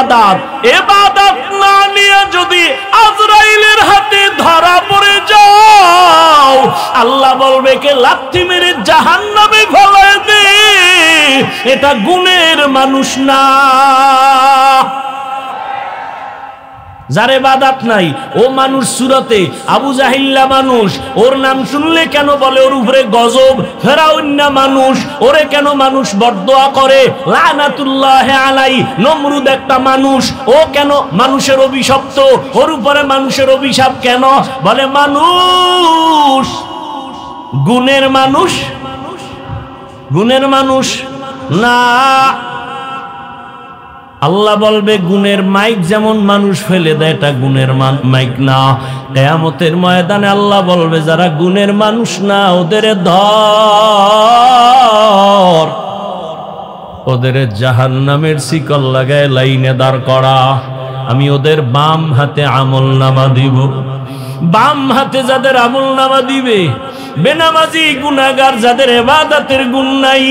ইবাদত। ইবাদত না নিয়ে যদি আজরাইলের হাতে ধরা পড়ে যাও, আল্লাহ বলবে কে লাথি মেরে জাহান্নামে ফেলে দে, এটা গুণের মানুষ না। যার ইবাদত নাই ও মানুষ সুরতে আবু জাহিল্লা মানুষ, ওর নাম শুনলে কেন বলে ওর উপরে গজব। ফেরাউন না মানুষ, ওরে কেন মানুষ বরদোয়া করে লানাতুল্লাহ আলাই। নমরুদ একটা মানুষ, ও কেন মানুষের অভিশপ্ত, ওর উপরে মানুষের অভিশাপ কেন? বলে মানুষ গুণের মানুষ, গুণের মানুষ না। আল্লাহ বলবে গুণের মাইক যেমন মানুষ ফেলে দেয়, এটা গুণের মাইক না। কিয়ামতের ময়দানে আল্লাহ বলবে যারা গুণের মানুষ না ওদের ধর, ওদের জাহান্নামের শিকল লাগায় লাইনে দাঁড় করা। আমি ওদের বাম হাতে আমলনামা দিব। বাম হাতে যাদের আমলনামা দিবে, বেনামাজি গুনাহগার যাদের ইবাদতের গুণ নাই,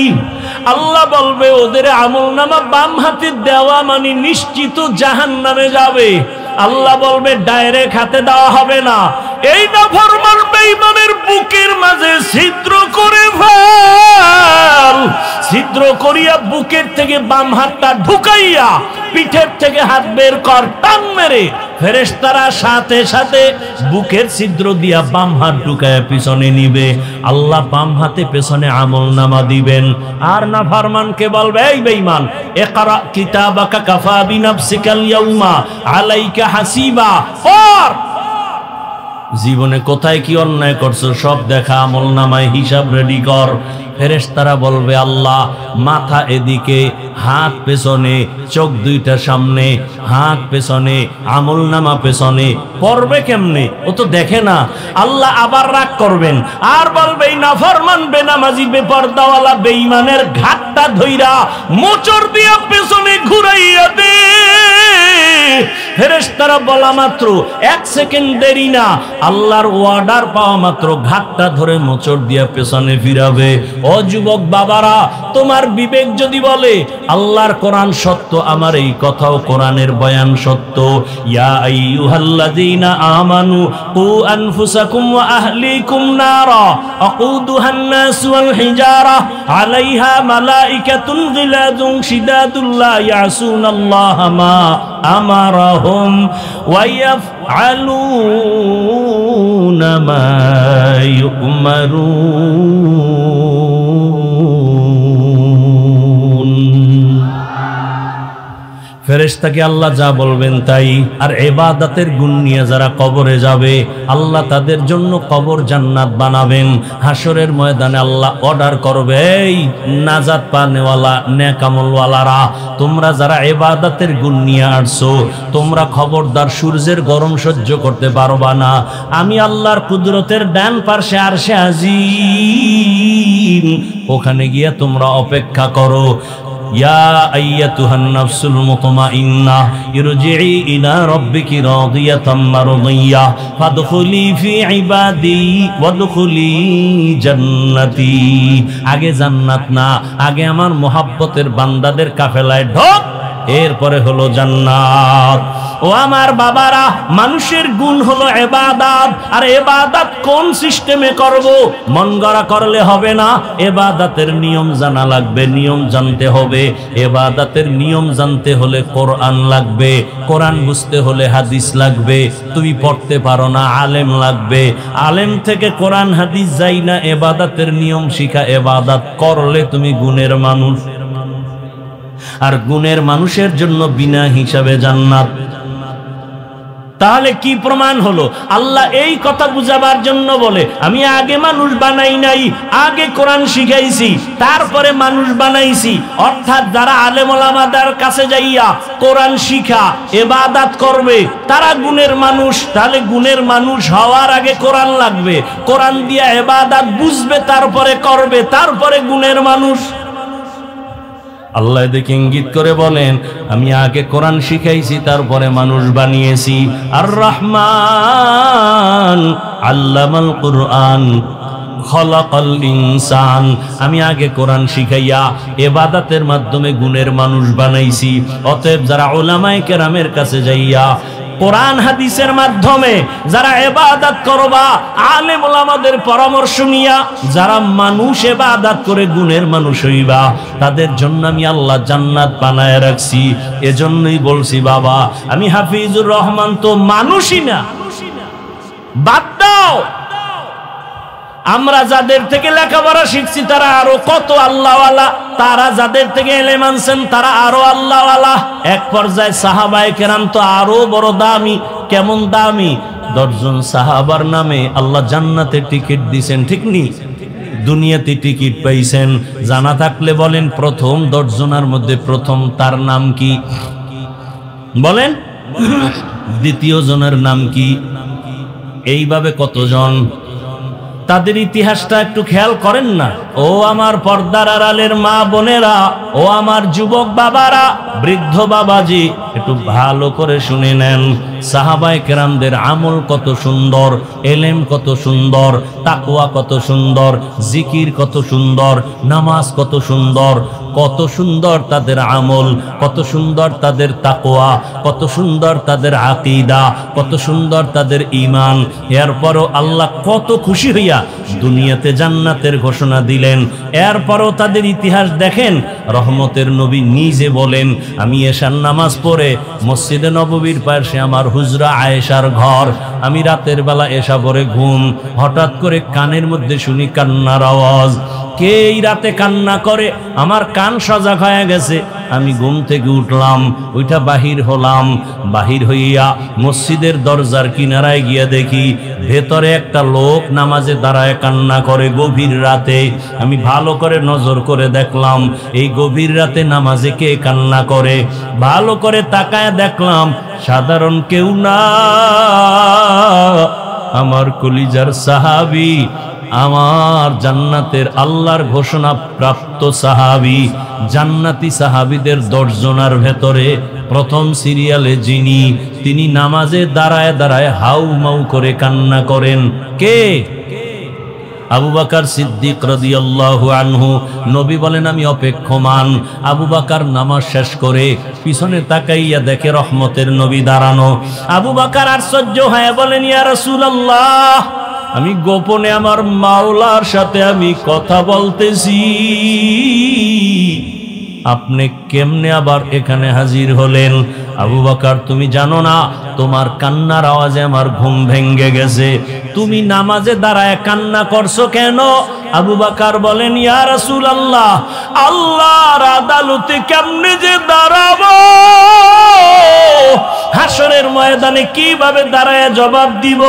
আল্লাহ বলবে ওদের আমলনামা বাম হাতে দেওয়া মানে নিশ্চিত জাহান্নামে যাবে। আল্লাহ বলবে ডাইরেক্ট হাতে দেওয়া হবে না, এই নাফরমান বেঈমানের বুকের মাঝে ছিদ্র করে ফেল। ছিদ্র করিয়া বুকের থেকে বাম হাতটা ঢুকাইয়া পিঠের থেকে হাত বের কর, টান মেরে ফেরেশতারা সাথে সাথে বুকের ছিদ্র দিয়া বাম হাত ঢুকায়া পিছনে নিবে। আল্লাহ বাম হাতে পেছনে আমলনামা দিবেন। আর নাফরমানকে বলবে এই বেঈমান, ইকরা কিতাবাকা কাফা বিনাফসিকাল ইয়াউমা আলাইকা হাসিবা, পড় জীবনে কোথায় কি অন্যায় করছো সব দেখা, আমলনামায় হিসাব রেডি কর। ফেরেশতারা বলবে আল্লাহ মাথা এদিকে, হাত পেছনে, চোখ দুইটা সামনে, হাত পেছনে, আমলনামা পেছনে, পড়বে কেমনে? ও তো দেখে না। আল্লাহ আবার রাগ করবেন আর বলবে এই নাফরমান বেনামাজি বেপরদাওয়ালা বেঈমানের ঘাটটা ধইরা মোচড় দিয়া পেছনে ঘুরাইয়া দে। ফেরেশতারা বলা মাত্র 1 সেকেন্ড দেরি না, আল্লাহর অর্ডার পাওয়া মাত্র ঘাটটা ধরে মোচড় দিয়া পেছনে ফিরাবে। ও যুবক বাবারা, তোমার বিবেক যদি বলে আল্লাহর কোরআন সত্য, আমার এই কথাও কোরআনের বয়ান সত্য। ইয়া আইয়ুহাল্লাযীনা আমানু কু আনফুসাকুম ওয়া আহলিকুম নারা আকুদুহান নাস ওয়াল হিজারা আলাইহা মালাইকাতুন গিলাযুন শিদাদুল লা ইয়াসুনাল্লাহা মা আমারাহুম ওয়া ইয়াফআলুনা মা ইউমারুন। ফেরেশতাকে আল্লাহ যা বলবেন তাই। আর ইবাদতের গুণ নিয়ে যারা কবরে যাবে, আল্লাহ তাদের জন্য কবর জান্নাত বানাবেন। হাসরের ময়দানে আল্লাহ অর্ডার করবে, এই নাজাত পানেওয়ালা নেক আমলওয়ালারা, তোমরা যারা ইবাদতের গুণ নিয়ে আসছো, তোমরা খবরদার সূর্যের গরম সহ্য করতে পারবা না। আমি আল্লাহর কুদরতের ডান পাশে আরশে আজিম, ওখানে গিয়ে তোমরা অপেক্ষা করো। ইয়া আইয়াতুহান নাফসুল মুতমাইন্নাহ ইরজিই ইলা রাব্বিকি রাদিয়াতাম মারদিয়াহ ফাদখুলি ফি ইবাদি ওয়াদখুলি জান্নাতি। আগে জান্নাত না, আগে আমার মোহাব্বতের বান্দাদের কাফেলায় ঢোক, এরপরে হলো জান্নাত। ও আমার বাবারা, মানুষের গুণ হলো ইবাদত। আর ইবাদত কোন সিস্টেমে করব? মন গড়া করলে হবে না, ইবাদতের নিয়ম জানা লাগবে, নিয়ম জানতে হবে। ইবাদতের নিয়ম জানতে হলে কোরআন লাগবে, কোরআন বুঝতে হলে হাদিস লাগবে। তুমি পড়তে পারো না, আলেম লাগবে, আলেম থেকে কোরআন হাদিস যাই না, ইবাদতের নিয়ম শিখা। ইবাদত করলে তুমি গুণের মানুষ। আর গুণের মানুষের জন্য বিনা হিসাবে জান্নাত। তাহলে কি প্রমাণ হলো? আল্লাহ এই কথা বুঝাবার জন্য বলে আমি আগে মানুষ বানাই নাই, আগে কোরআন শিখাইছি, তারপরে মানুষ বানাইছি। অর্থাৎ যারা আলেম ওলামাদের কাছে যাইয়া কোরআন শিখা ইবাদত করবে তারা গুণের মানুষ। তাহলে গুণের মানুষ হওয়ার আগে কোরআন লাগবে, কোরআন দিয়া ইবাদত বুঝবে, তারপরে করবে, তারপরে গুণের মানুষ। আল্লাহ এদিকে ইঙ্গিত করে বলেন আমি আগে কোরআন শিখাইছি, তারপরে মানুষ বানিয়েছি। আর রহমান আল্লামাল কুরআন, খলাকাল ইনসান, আমি আগে কোরআন শিখাইয়া ইবাদতের মাধ্যমে গুণের মানুষ বানাইছি। অতএব যারা উলামায়ে কেরামের কাছে যাইয়া কোরআন হাদিসের মাধ্যমে যারা ইবাদত করবা, আলেম ওলামাদের পরামর্শ নিয়া যারা মানুষ ইবাদত করে গুণের মানুষ হইবা, তাদের জন্য আমি আল্লাহ জান্নাত বানায় রাখছি। এজন্যই বলছি বাবা, আমি হাফিজুর রহমান তো মানুষই না। বাদ দাও, আমরা যাদের থেকে লেখাপড়া শিখছি তারা আরো কত আল্লাহওয়ালা, তারা যাদের থেকে এলেম আনছেন তারা আরো আল্লাহওয়ালা। এক পর্যায়ে সাহাবায়ে কেরাম তো আরো বড় দামি। কেমন দামি? 10 জন সাহাবার নামে আল্লাহ জান্নাতে টিকিট দিয়েছেন, ঠিক নি? দুনিয়াতে টিকিট পাইছেন। জানা থাকলে বলেন, প্রথম 10 জনের মধ্যে প্রথম তার নাম কি বলেন? দ্বিতীয় জনের নাম কি? এইভাবে কতজন? তাদের ইতিহাসটা একটু খেয়াল করেন না। ও আমার পর্দার আড়ালের মা বোনেরা, ও আমার যুবক বাবারা, বৃদ্ধ বাবাজি, একটু ভালো করে শুনে নেন। সাহাবায়ে কেরামদের আমল কত সুন্দর, এলেম কত সুন্দর, তাকওয়া কত সুন্দর, জিকির কত সুন্দর, নামাজ কত সুন্দর, কত সুন্দর তাদের আমল, কত সুন্দর তাদের তাকওয়া, কত সুন্দর তাদের আকীদা, কত সুন্দর তাদের ঈমান। এরপরও আল্লাহ কত খুশি হইয়া দুনিয়াতে জান্নাতের ঘোষণা দিলেন। এরপরও তাদের ইতিহাস দেখেন। রহমতের নবী নিজে বলেন, আমি এশার নামাজ পড়ে মসজিদে নববীর পাশে আমার হুজরা আয়েশার ঘর, আমি রাতের বেলা এশা পড়ে ঘুম, হঠাৎ করে কানের মধ্যে শুনি কান্নার আওয়াজ। কে এই রাতে কান্না করে? আমার কান সজাগ হয়ে গেছে। আমি ঘুম থেকে উঠলাম, ওইটা বাহির হলাম। বাহির হইয়া মসজিদের দরজার কিনারায় গিয়া দেখি ভেতরে একটা লোক নামাজে দাঁড়ায় কান্না করে গভীর রাতে। আমি ভালো করে নজর করে দেখলাম এই গভীর রাতে নামাজে কে কান্না করে। ভালো করে তাকায় দেখলাম সাধারণ কেউ না, আমার কলিজার সাহাবী, আমার জান্নাতের আল্লাহর ঘোষণা প্রাপ্ত সাহাবী। জান্নাতি সাহাবীদের 10 জনের ভেতরে প্রথম সিরিয়ালে যিনি, তিনি নামাজে দাঁড়ায় দাঁড়ায় হাউ মাউ করে কান্না করেন। কে? আবু বকর সিদ্দিক রাদিয়াল্লাহু আনহু। নবী বলেন, আমি অপেক্ষমান। আবু বকর নামাজ শেষ করে পিছনে তাকাইয়া দেখে রহমতের নবী দাঁড়ানো। আবু বকর আশ্চর্য হয়ে বলেন, ইয়া রাসূলুল্লাহ, আমি গোপনে আমার মাওলার সাথে আমি কথা বলতেছি, আপনি কেমনে আবার এখানে হাজির হলেন? আবু বকর, তুমি জানো না তোমার কান্নার আওয়াজে আমার ঘুম ভেঙে গেছে, তুমি নামাজে দাঁড়ায় কান্না করছো কেন? আবু বকর বলেন, ইয়া রাসূলুল্লাহ, আল্লাহর আদালতে কেমনে যে দাঁড়াবো, হাসরের ময়দানে কিভাবে দাঁড়ায় জবাব দিব?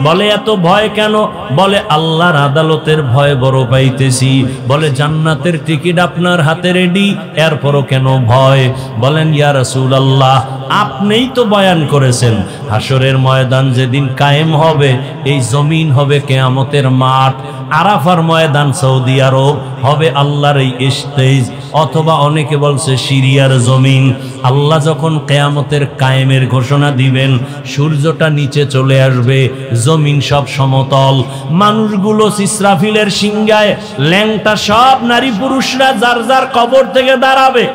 বলে, এত ভয় কেন? বলে, আল্লাহর আদালতের ভয় বড় পাইতেছি। বলে, জান্নাতের টিকিট আপনার হাতে রেডি, এরপরও কেন ভয়? বলেন, ইয়া রাসূলুল্লাহ, আপনিই তো বয়ান করেছেন হাসরের ময়দান যেদিন কায়েম হবে, এই জমিন হবে কিয়ামতের মাঠ, আরাফার ময়দান সৌদি আরব হবে আল্লাহর এই স্টেজ, অথবা অনেকে বলছে সিরিয়ার জমিন। আল্লাহ যখন কিয়ামতের কায়েমের ঘোষণা দিবেন, সূর্যটা নিচে চলে আসবে, জমিন সব সমতল, মানুষগুলো ইসরাফিলের সিংহায় ল্যাংটা সব নারী পুরুষরা যার যার কবর থেকে দাঁড়াবে,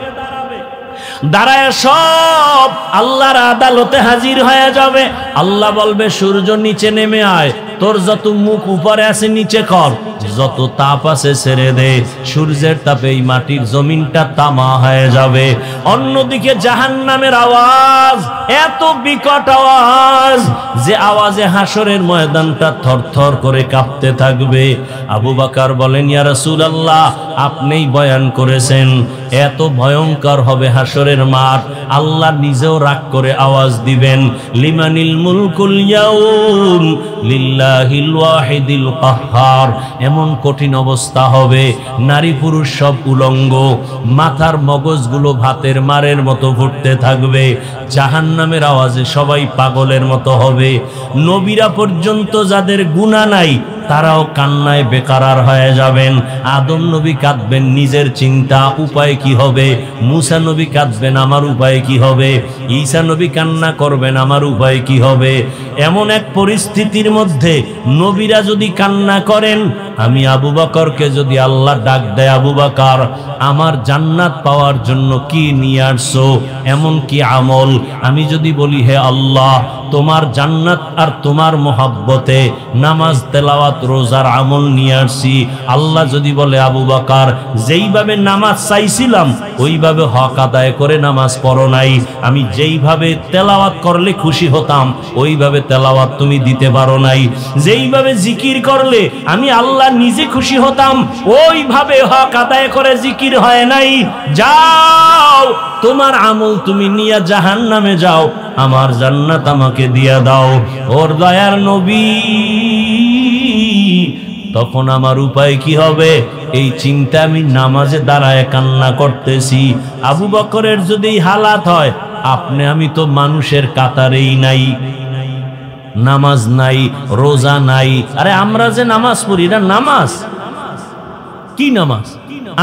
দাঁড়ায় সব আল্লাহর আদালতে হাজির হয়ে যাবে। আল্লাহ বলবে, সূর্য নিচে নেমে আয়, তোর যত মুখ উপরে আছে নিচে কর, যত তাপ আছে ছেড়ে দে। সূর্যের তাপে এই মাটির জমিনটা তামা হয়ে যাবে। অন্যদিকে জাহান্নামের আওয়াজ এত বিকট আওয়াজ যে আওয়াজে হাসরের ময়দানটা থরথর করে কাঁপতে থাকবে। আবু বকর বলেন, ইয়া রাসূলুল্লাহ, আপনিই বয়ান করেছেন, এত ভয়ঙ্কর হবে হাসরের মাঠ। আল্লাহ নিজেও রাগ করে আওয়াজ দিবেন, লিমানিল মুলকুল ইয়াউম লিল্লাহিল ওয়াহিদিল কাহ্হার। এমন কঠিন অবস্থা হবে, নারী পুরুষ সব উলঙ্গ, মাথার মগজগুলো ভাতের মারের মতো ঘুরতে থাকবে। জাহান্নামের আওয়াজে সবাই পাগলের মতো হবে। নবীরা পর্যন্ত যাদের গুনাহ নাই তারাও কান্নায় বেকারার হয়ে যাবেন। আদম নবী কাঁদবেন নিজের চিন্তা, উপায় কি হবে। মুসা নবী কাঁদবেন, আমার উপায় কি হবে। ঈসা নবী কান্না করবেন, আমার উপায় কি হবে। এমন এক পরিস্থিতির মধ্যে নবীরা যদি কান্না করেন, আমি আবু বকরকে যদি আল্লাহ ডাক দেয়, আবু বকর আমার জান্নাত পাওয়ার জন্য কি নিয়ে আসছো, এমন কি আমল? আমি যদি বলি হে আল্লাহ তোমার জান্নাত আর তোমার মোহাব্বতে নামাজ তেলাওয়াত রোজার আমল নিয়ে আসছি, আল্লাহ যদি বলে আবু বকর যেইভাবে নামাজ চাইছিলাম ওইভাবে হক আদায় করে নামাজ পড়ো নাই, আমি যেইভাবে তেলাওয়াত করলে খুশি হতাম ওইভাবে তেলাওয়াত তুমি দিতে পারো নাই, যেইভাবে জিকির করলে আমি আল্লাহ নিজে খুশি হতাম ওইভাবে হক আদায় করে জিকির হয় নাই, যাও তোমার আমল তুমি নিয়ে জাহান্নামে যাও, আমার জান্নাত আমাকে দিয়া দাও। ওর দয়ার নবী তখন আমার উপায় কি হবে এই চিন্তা আমি নামাজে দাঁড়ায় কান্না করতেছি। আবু বকরের যদি হালাত হয়, আপনি আমি তো মানুষের কাতারেই নাই, নামাজ নাই, রোজা নাই। আরে আমরা যে নামাজ পড়ি না, নামাজ কি নামাজ?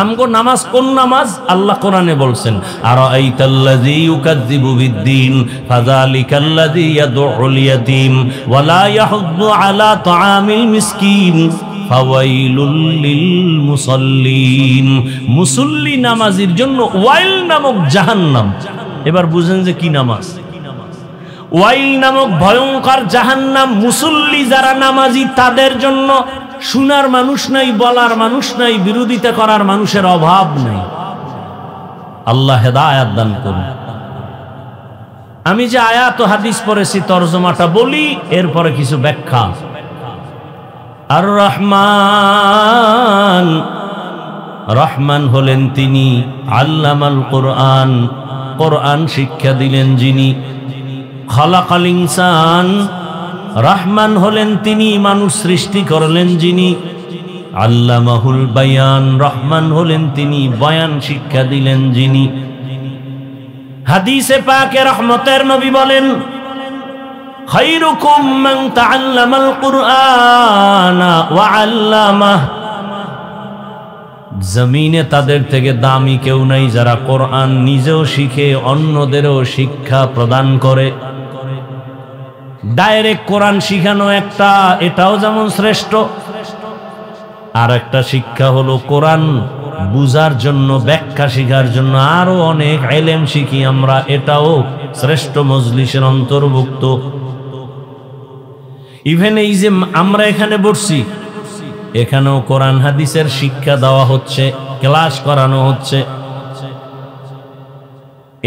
আমগো নামাজ কোন নামাজ? আল্লাহ কোরআনে বলছেন আরাআইতাল্লাযী ইউকাযযিবু বিদ্দীন ফাযালিকাল্লাযী ইয়াদউল ইয়াতীম ওয়া লা ইয়াহুদ্দু আলা তাআমিল মিসকিন ফাওয়াইলুল লিল মুসাল্লিন। মুসল্লি নামাজির জন্য ওয়াইল নামক জাহান্নাম। এবার বুঝেন যে কি নামাজ? ওয়াইল নামক ভয়ঙ্কর জাহান্নাম। মুসল্লি যারা নামাজি তাদের জন্য। শোনার মানুষ নাই, বলার মানুষ নাই, বিরোধিতা করার মানুষের অভাব নাই। আল্লাহ হেদায়েত দান করুন। আমি যে আয়াত ও হাদিস পড়েছি তরজমাটা বলি, এরপরে কিছু ব্যাখ্যা। আর রহমান, রহমান হলেন তিনি আল্লামাল কোরআন, কোরআন শিক্ষা দিলেন যিনি। খালাকাল ইনসান, রহমান হলেন তিনি মানুষ সৃষ্টি করলেন যিনি। আল্লামাহুল বায়ান, রহমান হলেন তিনি বয়ান শিক্ষা দিলেন যিনি। হাদিসে পাকে রহমতের নবী বলেন খায়রুকুম মান তাআল্লামাল কুরআনা ওয়া আল্লামাহ। জমিনে তাদের থেকে দামি কেউ নাই যারা কোরআন নিজেও শিখে অন্যদেরও শিক্ষা প্রদান করে। ডাইরেক্ট কোরআন শিখানো একটা, এটাও যেমন শ্রেষ্ঠ, আর একটা শিক্ষা হলো কোরআন বুঝার জন্য, ব্যাখ্যা শিখার জন্য আরো অনেক ইলম শিখি আমরা, এটাও শ্রেষ্ঠ মজলিসের অন্তর্ভুক্ত। ইভেন এই যে আমরা এখানে বসছি, এখানেও কোরআন হাদিসের শিক্ষা দেওয়া হচ্ছে, ক্লাস করানো হচ্ছে,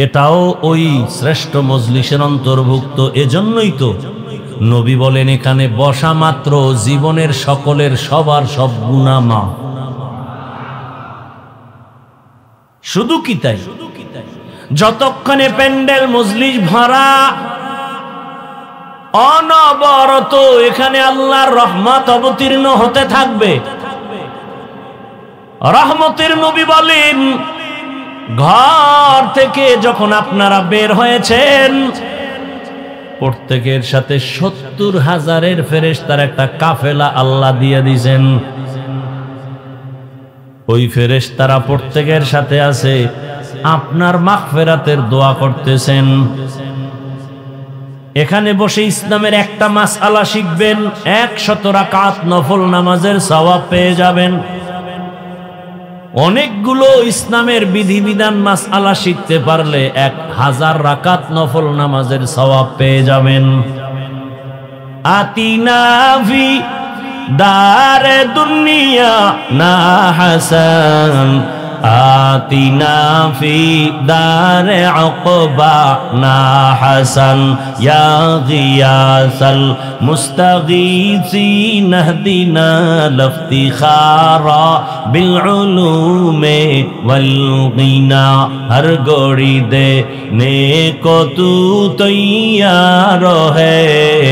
এটাও ওই শ্রেষ্ঠ মজলিসের অন্তর্ভুক্ত। এজন্যই তো নবী বলেন এখানে বসা মাত্র জীবনের সকলের সবার সব গুনাহ মাফ। শুধু কি তাই? যতক্ষণে প্যান্ডেল মজলিস ভরা, অনবরত এখানে আল্লাহর রহমত অবতীর্ণ হতে থাকবে। রহমতের নবী বলেন ঘর থেকে যখন আপনারা বের হয়েছেন, প্রত্যেকের সাথে ৭০,০০০ ফেরেশতার একটা কাফেলা আল্লাহ দিয়ে দিয়েছেন। ওই ফেরেশতারা প্রত্যেকের সাথে আছে, আপনার মাগফিরাতের দোয়া করতেছেন। এখানে বসে ইসলামের একটা মাসআলা শিখবেন, ১০০ রাকাত নফল নামাজের সওয়াব পেয়ে যাবেন। অনেকগুলো ইসলামের বিধিবিধান মাসআলা শিখতে পারলে ১০০০ রাকাত নফল নামাজের সওয়াব পেয়ে যাবেন। আতিনা ফি দারে দুনিয়া না হাসান, আতিনা ফি দারে উকবা না হাসান, ইয়া গিয়াসাল মুস্তাগীসিন ইহদিনা লিফতিখারা বিল উলুমে ওয়াল গিনা। হর গড়ি দে নেকো তু তৈয়ার হ্যায়,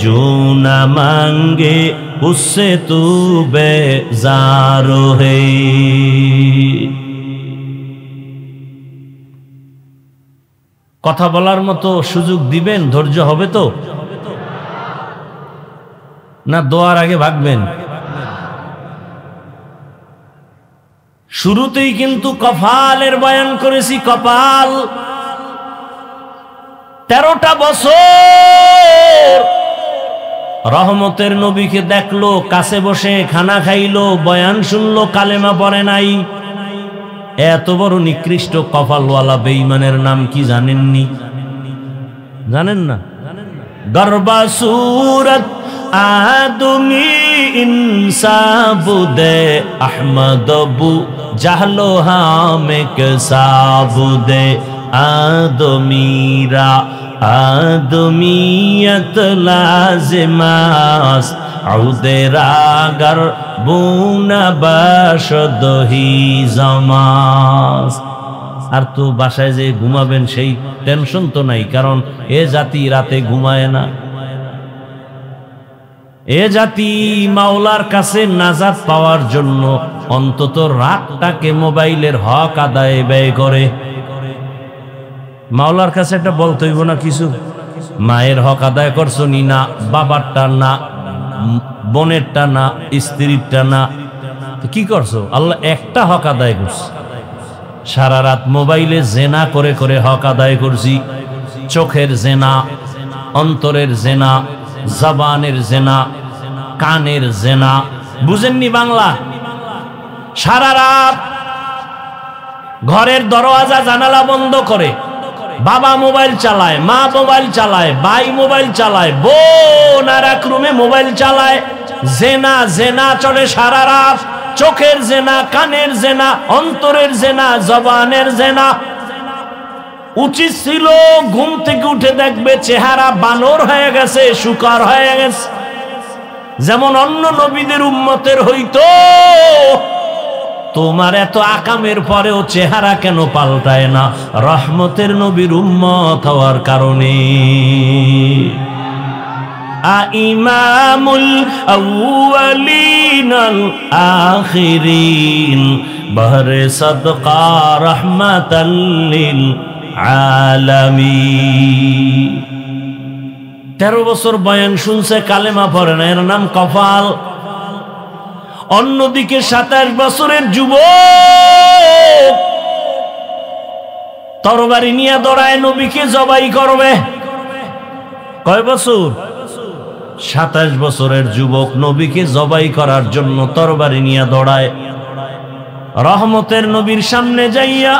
जो न मांगे उससे तू बेजार है। কথা বলার মতো সুযোগ দিবেন, ধৈর্য হবে তো? না দোয়ার আগে ভাগবেন? শুরুতেই কিন্তু কপালের বয়ান করেছি। কপাল 13টা বছর রহমতের নবীকে দেখলো, কাছে বসে খানা খাইলো, বয়ান শুনলো, কালেমা পড়ে নাই। এত বড় নিকৃষ্ট কপালওয়ালা বেঈমানের নাম কি জানেননি? জানেন না? গর্বা সুরত আদমি ইনসাবুদে আহমদবু জাহলো হামে কসাবুদে আদমিরা আদমিয়ত লাজিমাস আউদেরাগর বুনা বাশদহি জামাস। আর তো বাসায় যে ঘুমাবেন সেই টেনশন তো নাই, কারণ এ জাতি রাতে ঘুমায় না। এ জাতি মাওলার কাছে নাজাত পাওয়ার জন্য অন্তত রাতটাকে মোবাইলের হক আদায়ে ব্যয় করে। মাওলার কাছে একটা বলতে হইব না কিছু, মায়ের হক আদায় করছো নি? না। বাবারটা না, বোনেরটা না, স্ত্রীরটা না, কি করছো? আল্লাহ একটা হক আদায় করছে। সারা রাত মোবাইলে জেনা করে করে হক আদায় করছি। চোখের জেনা, অন্তরের জেনা, জবানের জেনা, কানের জেনা। বুঝেননি বাংলা? সারা রাত ঘরের দরওয়াজা জানালা বন্ধ করে বাবা মোবাইল চালায়, মা মোবাইল চালায়, ভাই মোবাইল চালায়, বোন আর এক রুমে মোবাইল চালায়। জেনা জেনা চলে সারা রাত। চোখের জেনা, কানের জেনা, অন্তরের জেনা, জবানের জেনা। উচিত ছিল ঘুম থেকে উঠে দেখবে চেহারা বানর হয়ে গেছে, শুকর হয়ে গেছে, যেমন অন্য নবীদের উম্মতের হইতো। তোমার এত আকামের পরেও চেহারা কেন পাল্টায় না? রহমতের নবীর উম্মত হওয়ার কারণে। ইমামুল আউয়ালিন আল আখিরিন বহরে সদকা রহমাতাল লিল আলামিন। 13 বছর বয়ান শুনছে, কালেমা পড়ে না, এর নাম কপাল। অন্যদিকে 27 বছরের যুবক তরবারি নিয়ে দৌড়ায়, নবীকে জবাই করবে। কয় বছর? 27 বছরের যুবক নবীকে জবাই করার জন্য তরবারি নিয়ে দৌড়ায়। রহমতের নবীর সামনে যাইয়া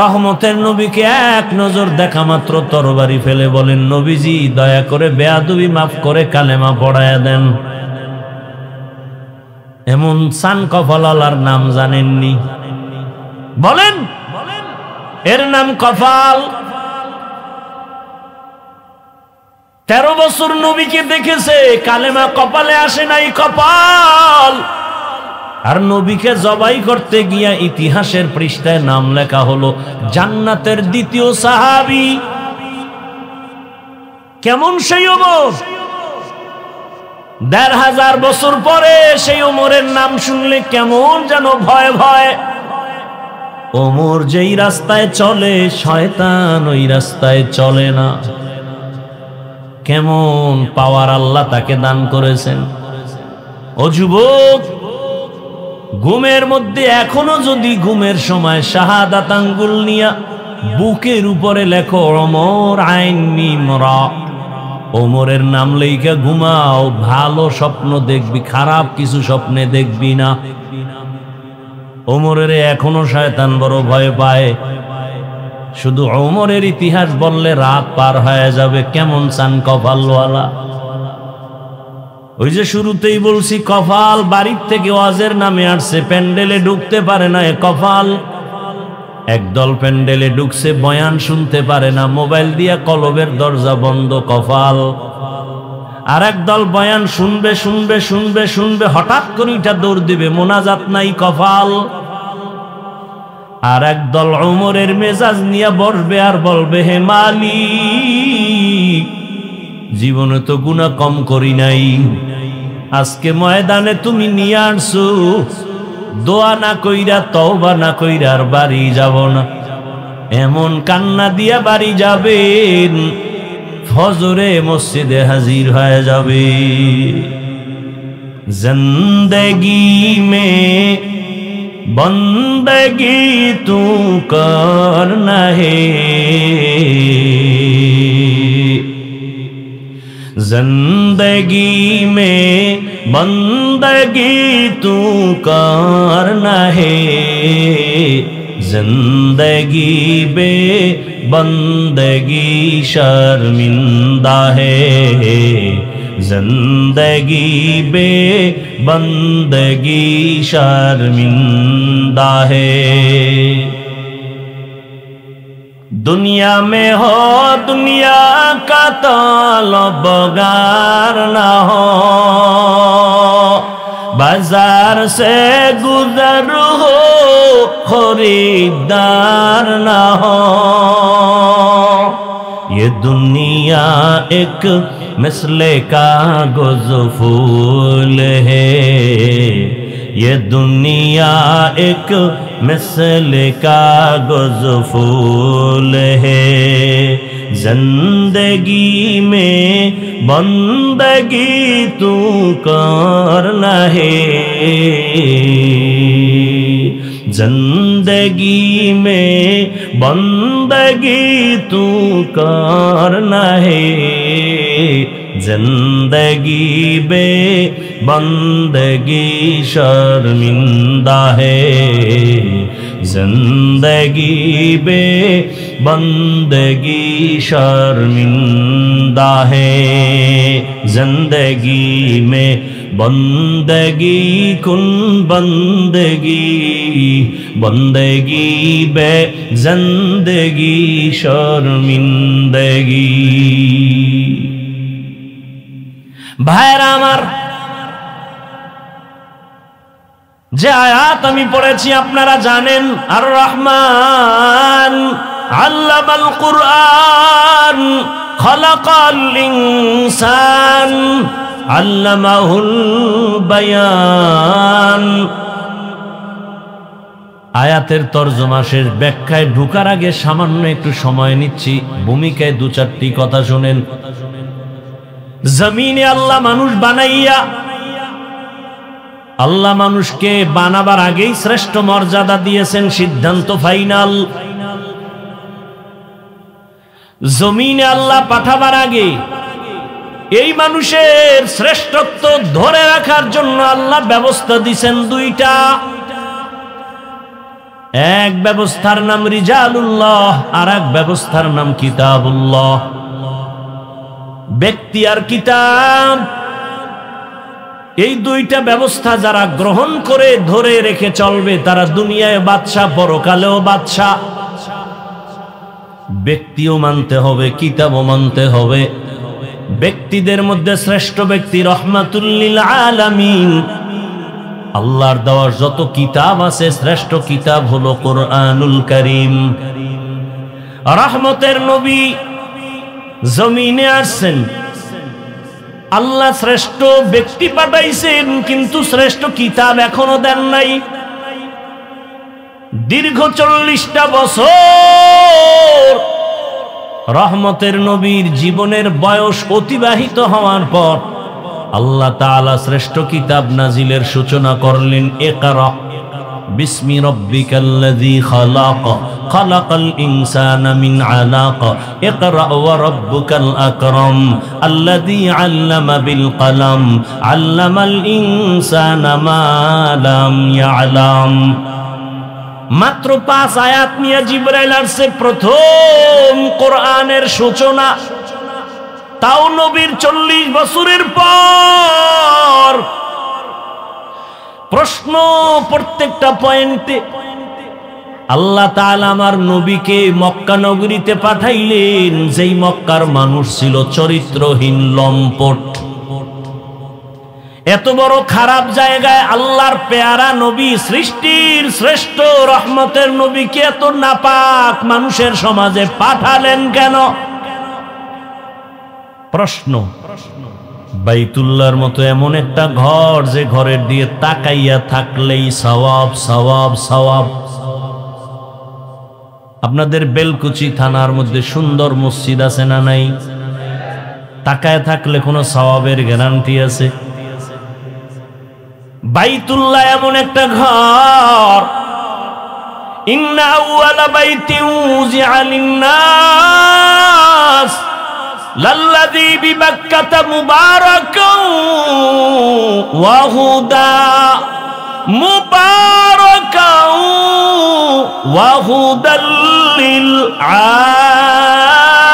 রহমতের নবীকে এক নজর দেখা মাত্র তরবারি ফেলে বলেন, নবীজি দয়া করে বেয়াদবি মাফ করে কালেমা পড়ায়া দেন। এমন সান কপালার নাম জানেননি? বলেন, এর নাম কপাল। 13 বছর নবীকে দেখেছে, কালেমা কপালে আসে নাই, কপাল। আর নবীকে জবাই করতে গিয়া ইতিহাসের পৃষ্ঠায় নাম লেখা হলো জান্নাতের দ্বিতীয় সাহাবী। কেমন সেই ওমর! 1500 বছর পরে সেই ওমরের নাম শুনলে কেমন যেন ভয় ভয়। ওমর যেই রাস্তায় চলে, শয়তান ওই রাস্তায় চলে না। কেমন পাওয়ার আল্লাহ তাকে দান করেছেন। ও যুবক, ঘুমের মধ্যে এখনো যদি ঘুমের সময় শাহাদাত আঙ্গুল নিয়া বুকের উপরে লেখো ওমর আইন মিমরা, ওমরের নাম লেখা ঘুমাও, ভালো স্বপ্ন দেখবি, খারাপ কিছু স্বপ্নে দেখবি না। ওমরের এখনো শয়তান বড় ভয় পায়। শুধু ওমরের ইতিহাস বললে রাত পার হয়ে যাবে। কেমন চান কপালওয়ালা! ওই যে শুরুতেই বলছি, কপাল বাড়ির থেকে ওয়াজের নামে আসছে, প্যান্ডেলে ঢুকতে পারে না, এ কপাল। একদল প্যান্ডেলে ঢুকছে, বয়ান শুনতে পারে না, মোবাইল দিয়া কলবের দরজা বন্ধ, কপাল। আর একদল বয়ান শুনবে শুনবে শুনবে শুনবে, হঠাৎ করে এটা দৌড় দিবে, মোনাজাত নাই, কপাল। আর একদল ওমরের মেজাজ নিয়ে বসবে আর বলবে, হে মালিক, জীবনে তো গুনাহ কম করি নাই, আজকে ময়দানে তুমি নিয়ে আনছো, দোয়া না কইরা তওবা না কইরা আর বাড়ি যাব না। এমন কান্না দিয়া বাড়ি যাবেন, ফজরে মসজিদে হাজির হয়ে যাবে। জিন্দেগি মে বন্দগি তু করনা হে, जिंदगी में बंदगी तू करना है, जिंदगी बे बंदगी शर्मिंदा है, जिंदगी बे बंदगी शर्मिंदा है। दुनिया में हो दुनिया का तलबगार ना हो, बाजार से गुजर हो खरीदार ना हो। ये दुनिया एक मिसले कागज फूल है, ये दुनिया एक मिसले कागज फूल है। जिंदगी में बंदगी तू करना है, जिंदगी में बंदगी तू करना है, जिंदगी बे बंदगी शर्मिंदा है, जिंदगी बे बंदगी शर्मिंदा है। जिंदगी में बंदगी कुन बंदगी, बंदगी बे जिंदगी शर्मिंदगी। ভাইরা আমার, যে আয়াত আমি পড়েছি আপনারা জানেন, আর রহমান আল্লামাল কুরআন খালাকাল ইনসান আল্লামাহুল বায়ান। আয়াতের তরজমা শেষ, ব্যাখ্যায় ঢোকার আগে সামান্য একটু সময় নিচ্ছি, ভূমিকায় দু চারটি কথা শুনেন। জমিনে আল্লাহ মানুষ বানাইয়া, আল্লাহ মানুষকে বানাবার আগেই শ্রেষ্ঠ মর্যাদা দিয়েছেন, সিদ্ধান্ত ফাইনাল। জমিনে আল্লাহ পাঠাবার আগে এই মানুষের শ্রেষ্ঠত্ব ধরে রাখার জন্য আল্লাহ ব্যবস্থা দিয়েছেন দুইটা। এক ব্যবস্থার নাম রিজালুল্লাহ, আর এক ব্যবস্থার নাম কিতাবুল্লাহ। ব্যক্তি আর কিতাব, এই দুইটা ব্যবস্থা যারা গ্রহণ করে ধরে রেখে চলবে তারা দুনিয়ায় বাদশা, পরকালেও বাদশা। ব্যক্তিও মানতে হবে, কিতাবও মানতে হবে। ব্যক্তিদের মধ্যে শ্রেষ্ঠ ব্যক্তি রহমাতুল লিল আলামিন, আল্লাহর দেওয়া যত কিতাব আছে শ্রেষ্ঠ কিতাব হলো কোরআনুল কারীম। রহমতের নবী জমিনে আসছেন, আল্লাহ শ্রেষ্ঠ ব্যক্তি পাঠাইছেন, কিন্তু শ্রেষ্ঠ কিতাব এখনো দেন নাই। দীর্ঘ 40টা বছর রহমতের নবীর জীবনের বয়স অতিবাহিত হওয়ার পর আল্লাহ তাআলা শ্রেষ্ঠ কিতাব নাজিলের সূচনা করলেন। ইকরা বিসমি রাব্বিকাল্লাযী খালাক, খালাকাল ইনসানা মিন আলাক, ইকরা ওয়া রাব্বুকাল আকরাম, আল্লাযী আল্লামা বিল কলম, আল্লামাল ইনসানা মা লাম ইয়ালাম। মাত্র 5 আয়াত নিয়ে জিবরাইল আসছে, প্রথম কোরআনের সূচনা। তাও নবীর 40 বছরের পর প্রশ্ন প্রত্যেকটা পয়েন্টে। আল্লাহ তাআলা আমার নবীকে মক্কা নগরীতে পাঠাইলেন, যেই মক্কার মানুষ ছিল চরিত্রহীন, লম্পট। এত বড় খারাপ জায়গায় আল্লাহর পেয়ারা নবী, সৃষ্টির শ্রেষ্ঠ রহমতের নবীকে এত নাপাক মানুষের সমাজে পাঠালেন কেন? প্রশ্ন। বাইতুল্লাহর মতো এমন একটা ঘর, যে ঘরের দিয়ে তাকাইয়া থাকলেই সওয়াব সওয়াব সওয়াব। আপনাদের বেলকুচি থানার মধ্যে সুন্দর মসজিদ আছে না নাই? তাকায় থাকলে কোনো সওয়াবের গ্যারান্টি আছে? বাইতুল্লাহ এমন একটা ঘর, ইন্না আউয়ালা বাইতিন উযিআ লিন-নাস লাল্লাযী বিমাক্কাতা মুবারাকান ওয়া হুদা মুবারাকান ওয়া হুদাল লিল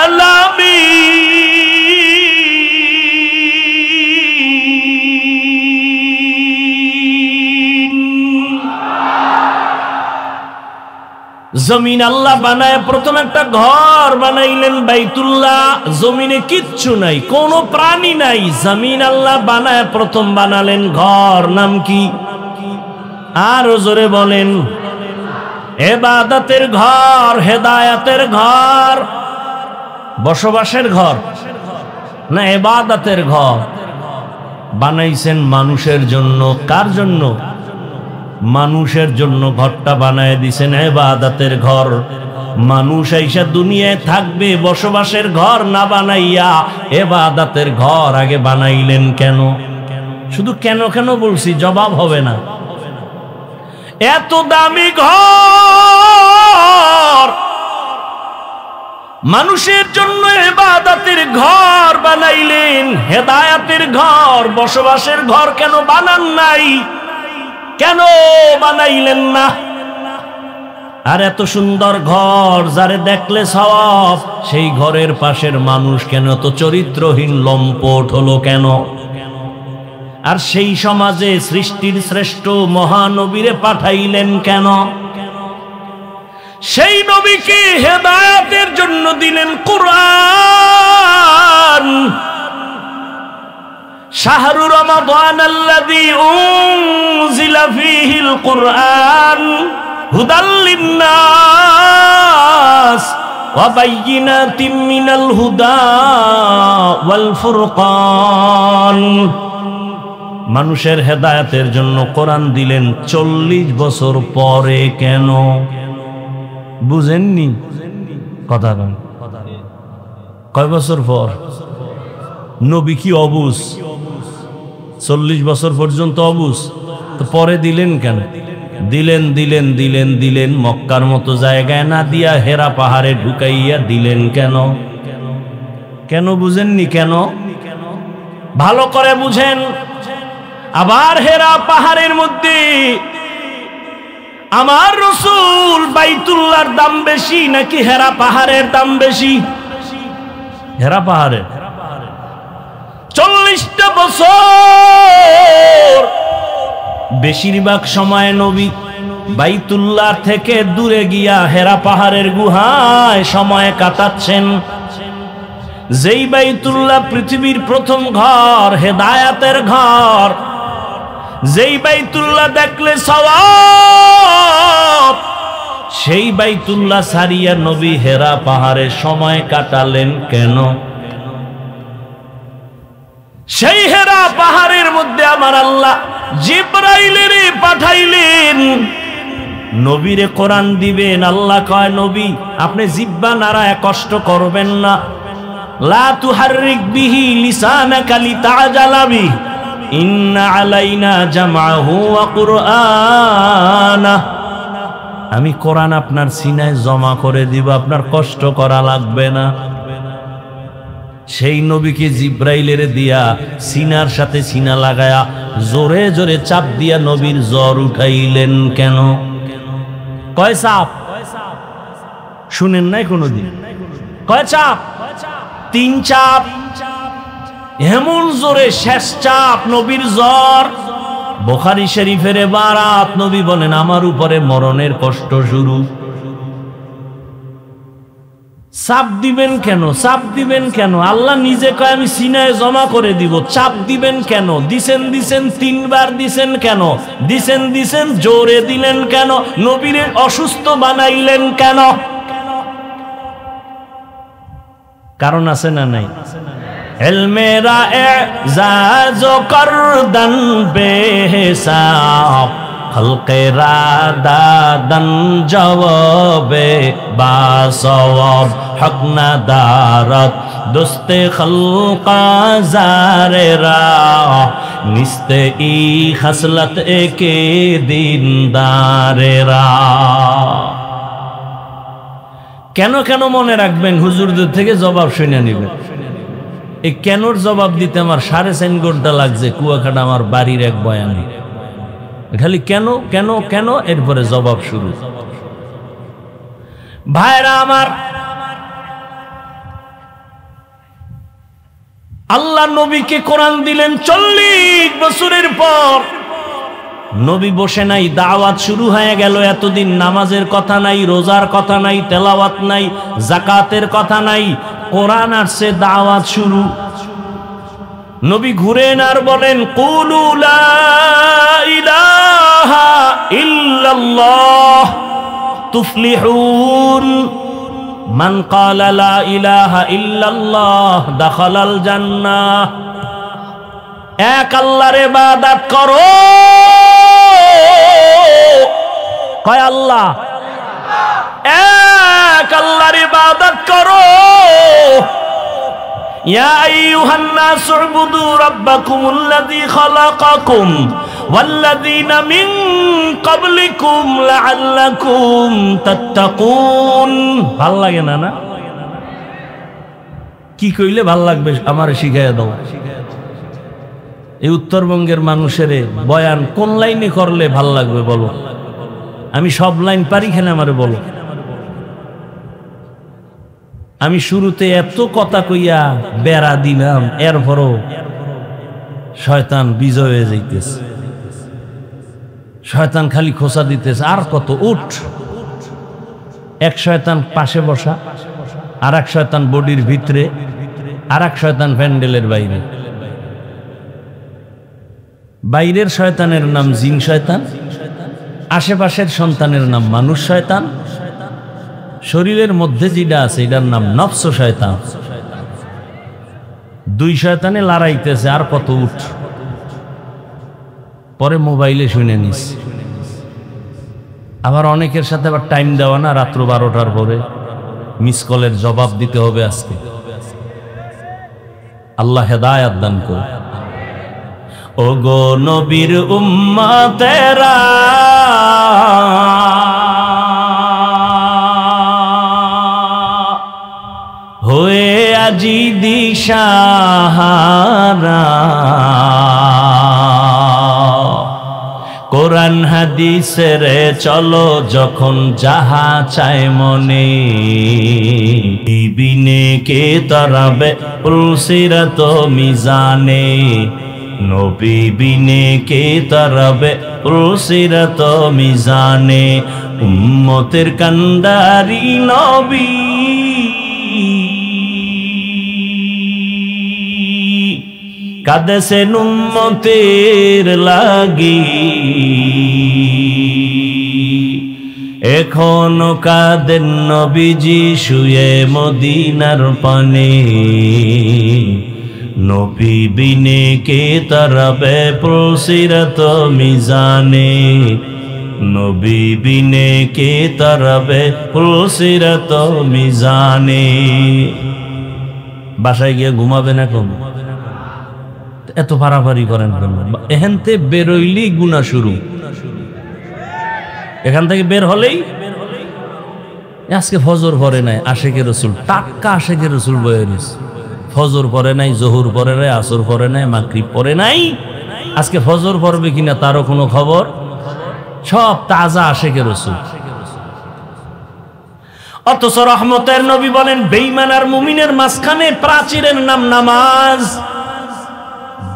আলামিন। জমিন আল্লাহ বানায় প্রথম একটা ঘর বানাইলেন বাইতুল্লাহ। জমিনে কিচ্ছু নাই, কোনো প্রাণী নাই, জমিন আল্লাহ বানায় প্রথম বানালেন ঘর। নাম কি? আর জোরে বলেন। ইবাদতের ঘর, হেদায়েতের ঘর, বসবাসের ঘর না ইবাদতের ঘর বানাইছেন মানুষের জন্য। কার জন্য? মানুষের জন্য ঘরটা বানায় দিছেন ইবাদতের ঘর। মানুষ আইসা দুনিয়ায় থাকবে, বসবাসের ঘর না বানাইয়া ইবাদতের ঘর আগে বানাইলেন কেন? শুধু কেন কেন বলছি, জবাব হবে না। এত দামি ঘর মানুষের জন্য ইবাদতের ঘর বানাইলেন, হেদায়েতের ঘর, বসবাসের ঘর কেন বানান নাই? কেন বানাইলেন না? আর এত সুন্দর ঘর যারে দেখলে সওয়াব, সেই ঘরের পাশের মানুষ কেন তো চরিত্রহীন লম্পট হলো কেন? আর সেই সমাজে সৃষ্টির শ্রেষ্ঠ মহানবীরে পাঠাইলেন কেন? সেই নবীকে হেদায়েতের জন্য দিলেন কুরআন। শাহরু রমাদান আল্লাযী উনজিলা ফীহিল কুরআন হুদাল লিন্নাস ওয়া বাইয়িনাতিম মিনাল হুদা ওয়াল ফুরকান। মানুষের হেদায়েতের জন্য কোরআন দিলেন 40 বছর পরে। কেন বুঝেননি? কথা বলেন। কয় বছর পর? নবী কি অবুঝ? 40 বছর পর্যন্ত অবুঝ, তো পরে দিলেন কেন? দিলেন মক্কার মতো জায়গায় না দিয়া হেরা পাহাড়ে ঢুকাইয়া দিলেন কেন? কেন বুঝেননি? কেন? ভালো করে বুঝেন। আবার হেরা পাহাড়ের মধ্যে আমার রাসূল বাইতুল্লাহর দাম বেশি নাকি হেরা পাহাড়ের দাম বেশি? হেরা পাহাড়ের। 40টা বছর বেশিরভাগ সময় নবী বাইতুল্লাহ থেকে দূরে গিয়া হেরা পাহাড়ের গুহায় সময় কাটাচ্ছেন। যেই বাইতুল্লাহ পৃথিবীর প্রথম ঘর, হেদায়েতের ঘর, যেই বাইতুল্লাহ দেখলে সওয়াব, সেই বাইতুল্লাহ ছাড়িয়া নবী হেরা পাহাড়ে সময় কাটালেন কেন? সেই হেরা পাহাড়ের মধ্যে আমার আল্লাহ জিবরাইলের পাঠাইলেন, নবীরে কোরআন দিবেন। আল্লাহ কয়, নবী আপনি জিহ্বা নাড়ায় কষ্ট করবেন না। লা তুহাররিক বিহি লিসানাকা লিতাজালা বিহি ইন্না আলাইনা জামআহু ওয়া কুরআনা। আমি কোরআন আপনার সিনায় জমা করে দিব, আপনার কষ্ট করা লাগবে না। সেই নবীকে জিব্রাইলের দিয়া সিনার সাথে সিনা লাগায়া জোরে জোরে চাপ দিয়া নবীর জ্বর উঠাইলেন কেন? কয় চাপ? শুনেন নাই কোনদিন? কয় চাপ? 3 চাপ। এমন জোরে শেষ চাপ, নবীর জ্বর। বুখারী শরীফের বারাত, নবী বলেন আমার উপরে মরণের কষ্ট শুরু। চাপ দিবেন কেন? চাপ দিবেন কেন? আল্লাহ নিজে কয় আমি সিনায় জমা করে দিব। চাপ দিবেন কেন? দিছেন 3 বার দিছেন কেন? দিছেন জোরে দিলেন কেন? নবীরে অসুস্থ বানাইলেন কেন? কারণ আছে না নাই? ইলমেরা এজাজ করদন বেহিসাব খলকেরা দাদন জওয়াবে বাসওয়াব হক না দারত দোস্তে খলকা জারেরা নিস্তে ই খসলত একে দিনদারেরা। কেন কেন মনে রাখবেন, হুজুরদের থেকে জবাব শুনে নেবেন। এই কেনর জবাব দিতে আমার 4.5 ঘন্টা লাগছে, কুয়াকাটা আমার বাড়ির এক বয়ানে। খালি কেন কেন কেন, এরপরে জবাব শুরু। ভাইরা আমার, আল্লাহ নবীকে কোরআন দিলেন 40 বছরের পর। নবী বসে নাই, দাওয়াত শুরু হয়ে গেল। এতদিন নামাজের কথা নাই, রোজার কথা নাই, তেলাওয়াত নাই, যাকাতের কথা নাই, কোরআন আসছে, দাওয়াত শুরু। নবী ঘুরেন আর বলেন, কুলু লা ইলাহা ইল্লাল্লাহ তুফলিহুন, মান ক্বালা লা ইলাহা ইল্লাল্লাহ দাখালাল জান্নাহ। এক আল্লাহর ইবাদত করো। কয় আল্লাহ? এক আল্লাহর ইবাদত করো। ইয়া আইয়ুহান নাসু উবুদু রাব্বাকুমুল্লাযী খালাকাকুম ওয়াল্লাযীনা মিন ক্বাবলিকুম লাআল্লাকুম তাত্তাকুন। ভাল লাগে না? না কি কইলে ভাল লাগবে আমারে শিখাইয়া দাও। এই উত্তরবঙ্গের মানুষের বয়ান কোন লাইনে করলে ভাল লাগবে বলো? আমি সব লাইন পারি, খেলে আমারে বলো। আমি শুরুতে এত কথা কইয়া বেড়া দিলাম, এরপরও শয়তান বিজয় হয়ে যাইতেছে। শয়তান খালি খোঁচা দিতেছে, আর কত উঠ। এক শয়তান পাশে বসা, আর এক শয়তান বডির ভিতরে, আর এক শয়তান প্যান্ডেলের বাইরে। বাইরের শয়তানের নাম জিন শয়তান, আশেপাশের সন্তানের নাম মানুষ শয়তান, শরীরের মধ্যে যেটা আছে এটার নাম নফস শয়তান। দুই শয়তানে লড়াইতেছে, আর কত উঠ। পরে মোবাইলে শুনে নিস। আবার অনেকের সাথে আবার টাইম দেওয়া না, রাত্র 12টার পরে মিস কলের জবাব দিতে হবে আজকে। আল্লাহ হেদায়েত দান করে। ও গো নবীর উম্মতেরা, হয়ে আজি দিশাহারা, কোরআন হাদিসের চলো যখন যাহা চায় মনে, বিনে কে তরাবে উলসিরাত মিজানে, নবী বিনে কে তরাবে উলসিরাত মিজানে, উম্মতের কান্ডারি নবী কাদেসেন উম্মতের লাগি, এখনো কাঁদেন নবীজি শুয়ে মদিনার পানে, নবী বিনে কে তরাবে পুলসিরাত মিজানে, নবী বিনে কে তরাবে পুলসিরাত মিজানে। বাসায় গিয়ে ঘুমাবেন এখন? এত পারাপারি করেন কেন? এখানতে বেরোইলেই গুনাহ শুরু। এখান থেকে বের হলেই আজকে ফজর পড়ে নাই, আশেকে রসুল, টাক্কা আশেকে রসুল বয়ে নিস। ফজর পড়ে নাই, জোহর পড়ে নাই, আসর পড়ে নাই, মাগরিব পড়ে নাই। আজকে ফজর পড়বে কিনা তারও কোনো খবর। সব তাজা আশেকে রসুল। অথচ রহমতের নবী বলেন, বেঈমান আর মুমিনের মাঝখানে প্রাচীরের নাম নামাজ।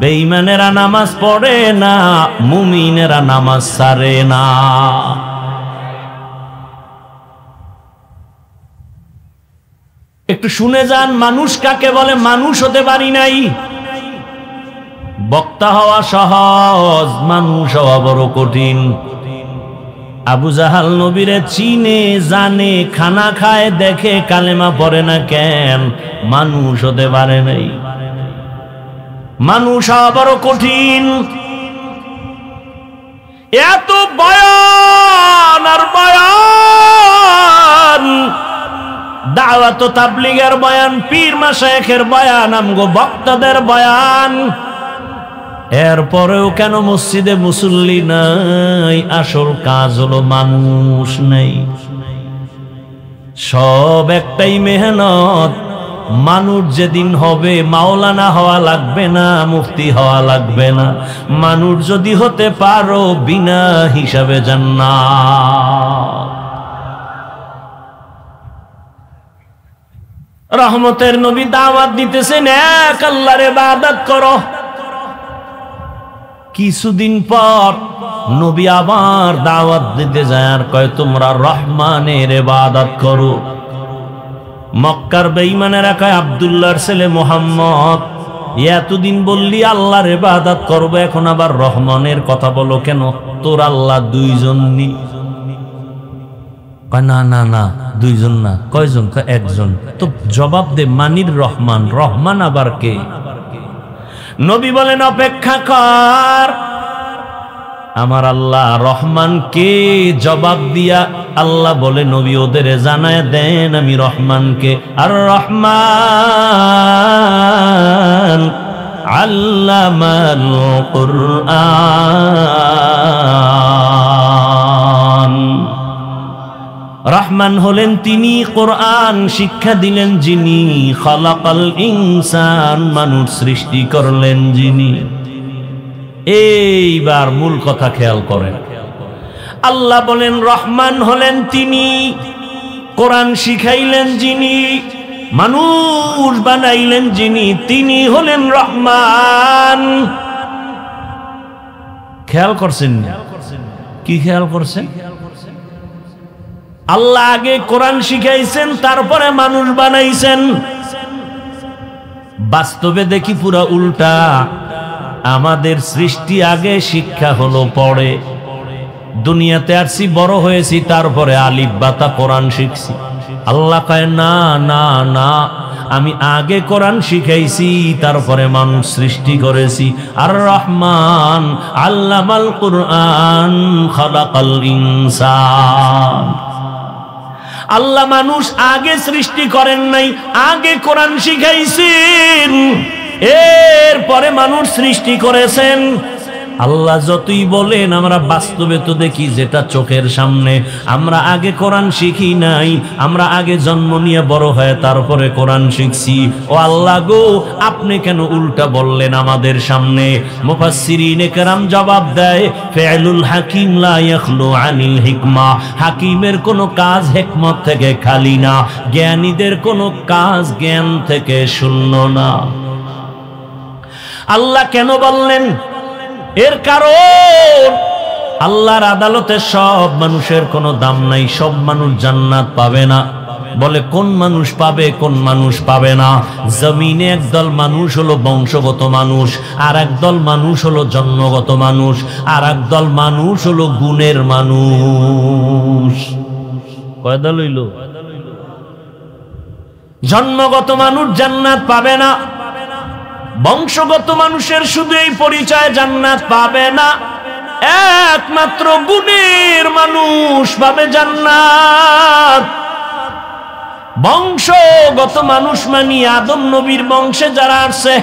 বেঈমানেরা নামাজ পড়ে না, মুমিনেরা নামাজ ছাড়ে না। একটু শুনে যান, মানুষ কাকে বলে? মানুষ হতে পারি নাই। বক্তা হওয়া সহজ, মানুষ হওয়া বড় কঠিন। আবু জাহাল নবীরে চিনে জানে, খানা খায় দেখে, কালেমা পড়ে না কেন? মানুষ হতে পারে নাই। মানুষ হওয়া বড় কঠিন। এত বয়ান আর বয়ান, দাওয়াত তাবলীগের বয়ান, পীর মাশায়েখের বয়ান, আমগো বক্তাদের বয়ান, এরপরেও কেন মসজিদে মুসল্লি নাই? আসল কাজ হলো মানুষ নেই। সব একটাই মেহনত, মানুষ যেদিন হবে মাওলানা হওয়া লাগবে না, মুফতি হওয়া লাগবে না, মানুষ যদি হতে পারো বিনা হিসাবে জান্নাত। রহমতের নবী দাওয়াত দিতেছেন এক আল্লাহর ইবাদত করো। কিছুদিন পর নবী আবার দাওয়াত দিতে যায় আর কয় তোমরা রহমানের ইবাদত করো। মক্কার বেঈমানেরা কয় আব্দুল্লাহর ছেলে মুহাম্মদ, এতদিন বললি আল্লাহর ইবাদত করবো, এখন আবার রহমানের কথা বলো কেন? তোর আল্লাহ দুইজন নি? কয় না না না, দুইজন না। কয়জন? কয় একজন। তো জবাব দে, মানির রহমান, রহমান আবার কে? নবী বলেন অপেক্ষা কর, আমার আল্লাহ রহমান কে জবাব দিয়া আল্লাহ বলে নবী ওদের জানায় দেন আমি রহমান কে। আর রহমান আল্লামাল কুরআন, রহমান হলেন তিনি, কোরআন শিক্ষা দিলেন যিনি, খালাকাল ইনসান মানুষ সৃষ্টি করলেন যিনি। এইবার মূল কথা খেয়াল করেন, আল্লাহ বলেন রহমান হলেন তিনি, কোরআন শিখাইলেন যিনি, মানুষ বানাইলেন যিনি, তিনি হলেন রহমান। খেয়াল করছেন? কি খেয়াল করছেন? আল্লাহ আগে কোরআন শিখাইছেন, তারপরে মানুষ বানাইছেন। বাস্তবে দেখি পুরা উল্টা, আমাদের সৃষ্টি আগে, শিক্ষা হলো পরে। দুনিয়াতে আসছি, বড় হয়েছি, তারপরে আলিফ বাতা কোরআন শিখছি। আল্লাহ কয় না না না, আমি আগে কোরআন শিখাইছি, তারপরে মানুষ সৃষ্টি করেছি। আর রহমান আল্লামাল কুরআন খালাকাল ইনসান, আল্লাহ মানুষ আগে সৃষ্টি করেন নাই, আগে কোরআন শিখাইছেন, এরপরে মানুষ সৃষ্টি করেছেন। আল্লাহ যতই বলেন আমরা বাস্তবে তো দেখি যেটা চোখের সামনে, আমরা আগে কোরআন শিখি নাই, আমরা আগে জন্ম নিয়ে বড় হয়ে তারপরে কোরআন শিখছি। ও আল্লাহ গো, আপনি কেন উল্টা বললেন আমাদের সামনে? মুফাসসিরিনে কেরাম জবাব দেয়, ফি'লুল হাকিম লা ইয়াখলু আনিল হিকমা, হাকিমের কোনো কাজ হিকমত থেকে খালি না, জ্ঞানীদের কোনো কাজ জ্ঞান থেকে শূন্য না। আল্লাহ কেন বললেন? এর কারণ আল্লাহর আদালতে সব মানুষের কোনো দাম নাই, সব মানুষ জান্নাত পাবে না। বলে কোন মানুষ পাবে, কোন মানুষ পাবে না? জমিনে একদল মানুষ হলো বংশগত মানুষ, আর একদল মানুষ হলো জন্মগত মানুষ, আর একদল মানুষ হলো গুণের মানুষ। কয় দল হইল? জন্মগত মানুষ জান্নাত পাবে না, বংশগত মানুষের শুধু এই পরিচয় জান্নাত পাবে না, একমাত্র গুণের মানুষ পাবে জান্নাত। বংশগত মানুষ মানে আদম নবীর বংশে যারা আসছে,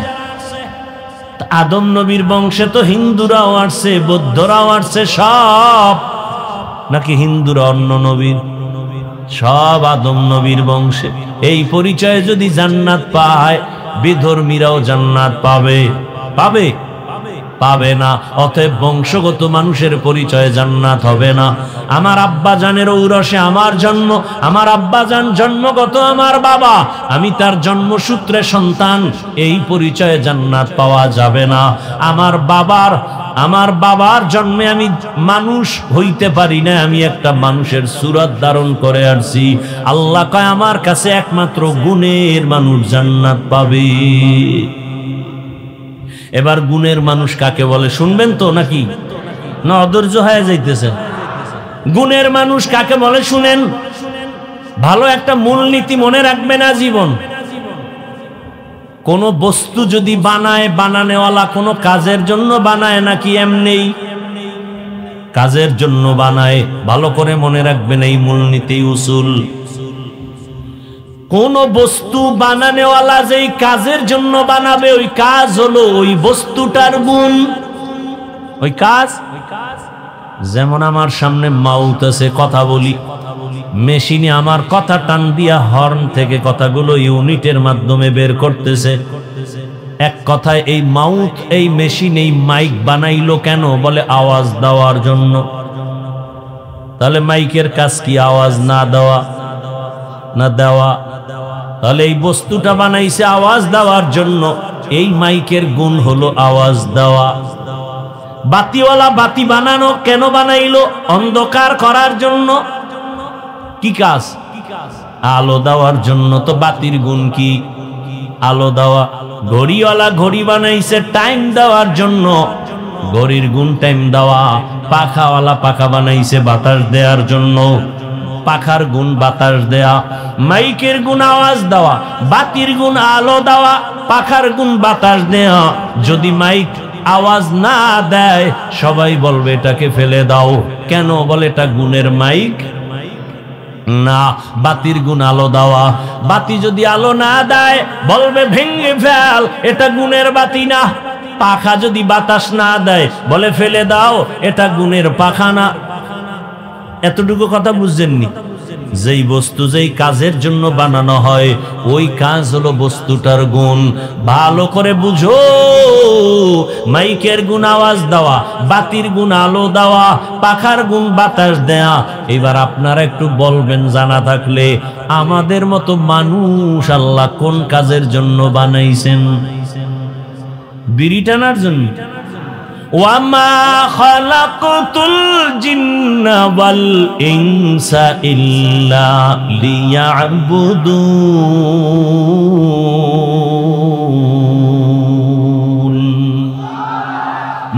আদম নবীর বংশে তো হিন্দুরাও আসছে, বৌদ্ধরাও আসছে, সব নাকি হিন্দুরা অন্য নবীর? সব আদম নবীর বংশে। এই পরিচয়ে যদি জান্নাত পায়, বিধর্মীরাও জান্নাত পাবে? পাবে? পাবে না। অতএব বংশগত মানুষের পরিচয়ে জান্নাত হবে না। আমার আব্বা জানের ঔরসে আমার জন্ম, আমার আব্বা জান জন্মগত আমার বাবা, আমি তার জন্মসূত্রে সন্তান, এই পরিচয়ে জান্নাত পাওয়া যাবে না। আমার বাবার জন্মে আমি মানুষ হইতে পারি না, আমি একটা মানুষের সুরত ধারণ করে আসছি। আল্লাহ কয় আমার কাছে একমাত্র গুণের মানুষ জান্নাত পাবে। এবার গুণের মানুষ কাকে বলে শুনবেন তো, নাকি না অধৈর্য হয়ে যাইতেছেন? গুণের মানুষ কাকে বলে শুনেন, ভালো একটা মূলনীতি মনে রাখবেন আজীবন। কোন বস্তু যদি বানায়, বানানেওয়ালা কোনো কাজের জন্য বানায় নাকি এমনি? কাজের জন্য বানায়। ভালো করে মনে রাখবেন এই মূলনীতি উসুল। কোন বস্তু বানানেওয়ালা যেই কাজের জন্য বানাবে, ওই কাজ হলো ওই বস্তুটার গুণ, ওই কাজ। যেমন আমার সামনে মাউথ আছে, কথা বলি, মেশিনে আমার কথা টান দিয়া হর্ন থেকে কথাগুলো ইউনিটের মাধ্যমে বের করতেছে। এক কথায় এই মাউথ, এই মেশিন, এই মাইক বানাইলো কেন? বলে আওয়াজ দেওয়ার জন্য। তাহলে মাইকের কাজ কি? আওয়াজ না দেওয়া না দেওয়া? তাহলে এই বস্তুটা বানাইছে আওয়াজ দেওয়ার জন্য। এই মাইকের গুণ হলো আওয়াজ দেওয়া। বাতিওয়ালা বাতি বানানো কেন বানাইলো? অন্ধকার করার জন্য। কি কাজ? আলো দেওয়ার জন্য। তো বাতির গুণ কি? আলো দেওয়া। ঘড়িওয়ালা ঘড়ি বানাইছে টাইম দেওয়ার জন্য, ঘড়ির গুণ টাইম দেওয়া। পাখাওয়ালা পাখা বানাইছে বাতাস দেওয়ার জন্য, পাখার গুণ বাতাস দেয়া। মাইকের গুণ আওয়াজ দেওয়া, বাতির গুণ আলো দেওয়া, পাখার গুণ বাতাস দেয়া। যদি মাইক আওয়াজ না দেয় সবাই বলবে এটাকে ফেলে দাও। কেন? বলে এটা গুণের মাইক না। বাতির গুণ আলো দেওয়া। বাতি যদি আলো না দেয় বলবে ভেঙে ফেল, এটা গুণের বাতি না। পাখা যদি বাতাস না দেয় বলে ফেলে দাও, এটা গুণের পাখা না। এতটুকু কথা বুঝছেননি? যেই বস্তু যেই কাজের জন্য বানানো হয় ওই কাজ হলো বস্তুটার গুণ। ভালো করে বুঝো। মাইকের গুণ আওয়াজ দেওয়া, বাতির গুণ আলো দেওয়া, পাখার গুণ বাতাস দেয়া। এবার আপনারা একটু বলবেন জানা থাকলে, আমাদের মতো মানুষ আল্লাহ কোন কাজের জন্য বানাইছেন? বিড়ি টানার জন্য। ওয়ামা খালাকতুল জিন্না ওয়াল ইনসা ইল্লা লিয়াবুদুন।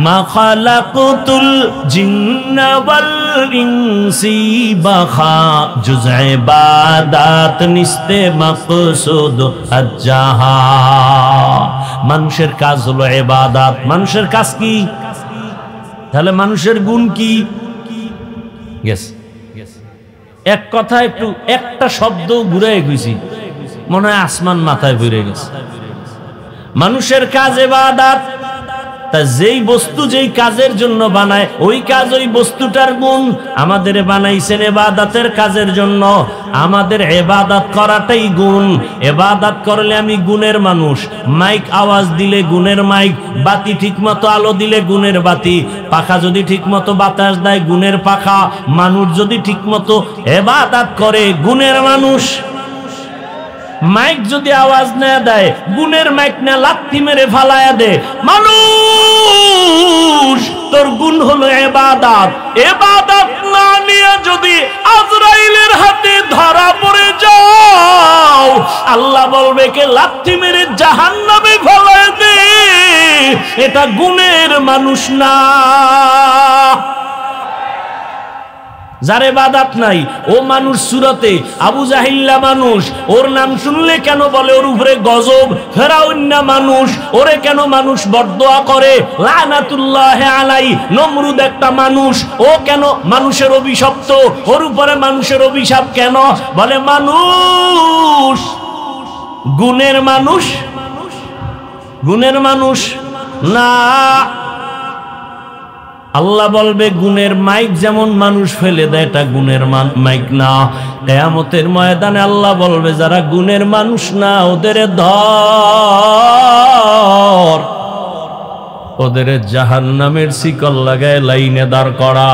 মা খালাকতুল জিন্না ওয়াল ইনসি বাখা জুজ ইবাদাত নিস্তে মাকসুদ আজ্জাহা। মানুষের কাজ হলো ইবাদত। মানুষের কাজ কি? তাহলে মানুষের গুণ কি? এক কথা একটু একটা শব্দ ঘুরে গেছি, মনে হয় আসমান মাথায় ঘুরে গেছে। মানুষের কাজ ইবাদত। তা যেই বস্তু যেই কাজের জন্য বানায় ওই কাজ ওই বস্তুটার গুণ। আমাদের বানাইছেন ইবাদতের কাজের জন্য, আমাদের ইবাদত করাটাই গুণ। ইবাদত করলে আমি গুণের মানুষ। মাইক আওয়াজ দিলে গুণের মাইক, বাতি ঠিকমতো আলো দিলে গুণের বাতি, পাখা যদি ঠিকমতো বাতাস দেয় গুণের পাখা, মানুষ যদি ঠিকমতো ইবাদত করে গুণের মানুষ। মাইক যদি আওয়াজ না দেয় গুণের মাইক না লাথি মেরে ফালায়া দে। মানুষ তোর গুণ হলো ইবাদত। ইবাদত না নিয়ে যদি আজরাইলের হাতে ধরা পড়ে যাও আল্লাহ বলবে কে লাথি মেরে জাহান্নামে ফালায়া দে। এটা গুণের মানুষ না। যার ইবাদত নাই ও মানুষ সুরতে আবু জাহিল্লা মানুষ। ওর নাম শুনলে কেন বলে ওর উপরে গজব। ফেরাউন না মানুষ, ওরে কেন মানুষ বরদোয়া করে লানাতুল্লাহি আলাই। নমরুদ একটা মানুষ, ও কেন মানুষের অভিশপ্ত, ওর উপরে মানুষের অভিশাপ কেন? বলে মানুষ গুণের মানুষ, গুণের মানুষ না। আল্লাহ বলবে গুণের মাইক যেমন মানুষ ফেলে দেয় এটা গুণের মাইক না। কিয়ামতের ময়দানে আল্লাহ বলবে যারা গুণের মানুষ না ওদের ধর, ওদের জাহান্নামের শিকল লাগায় লাইনে দাঁড় করা।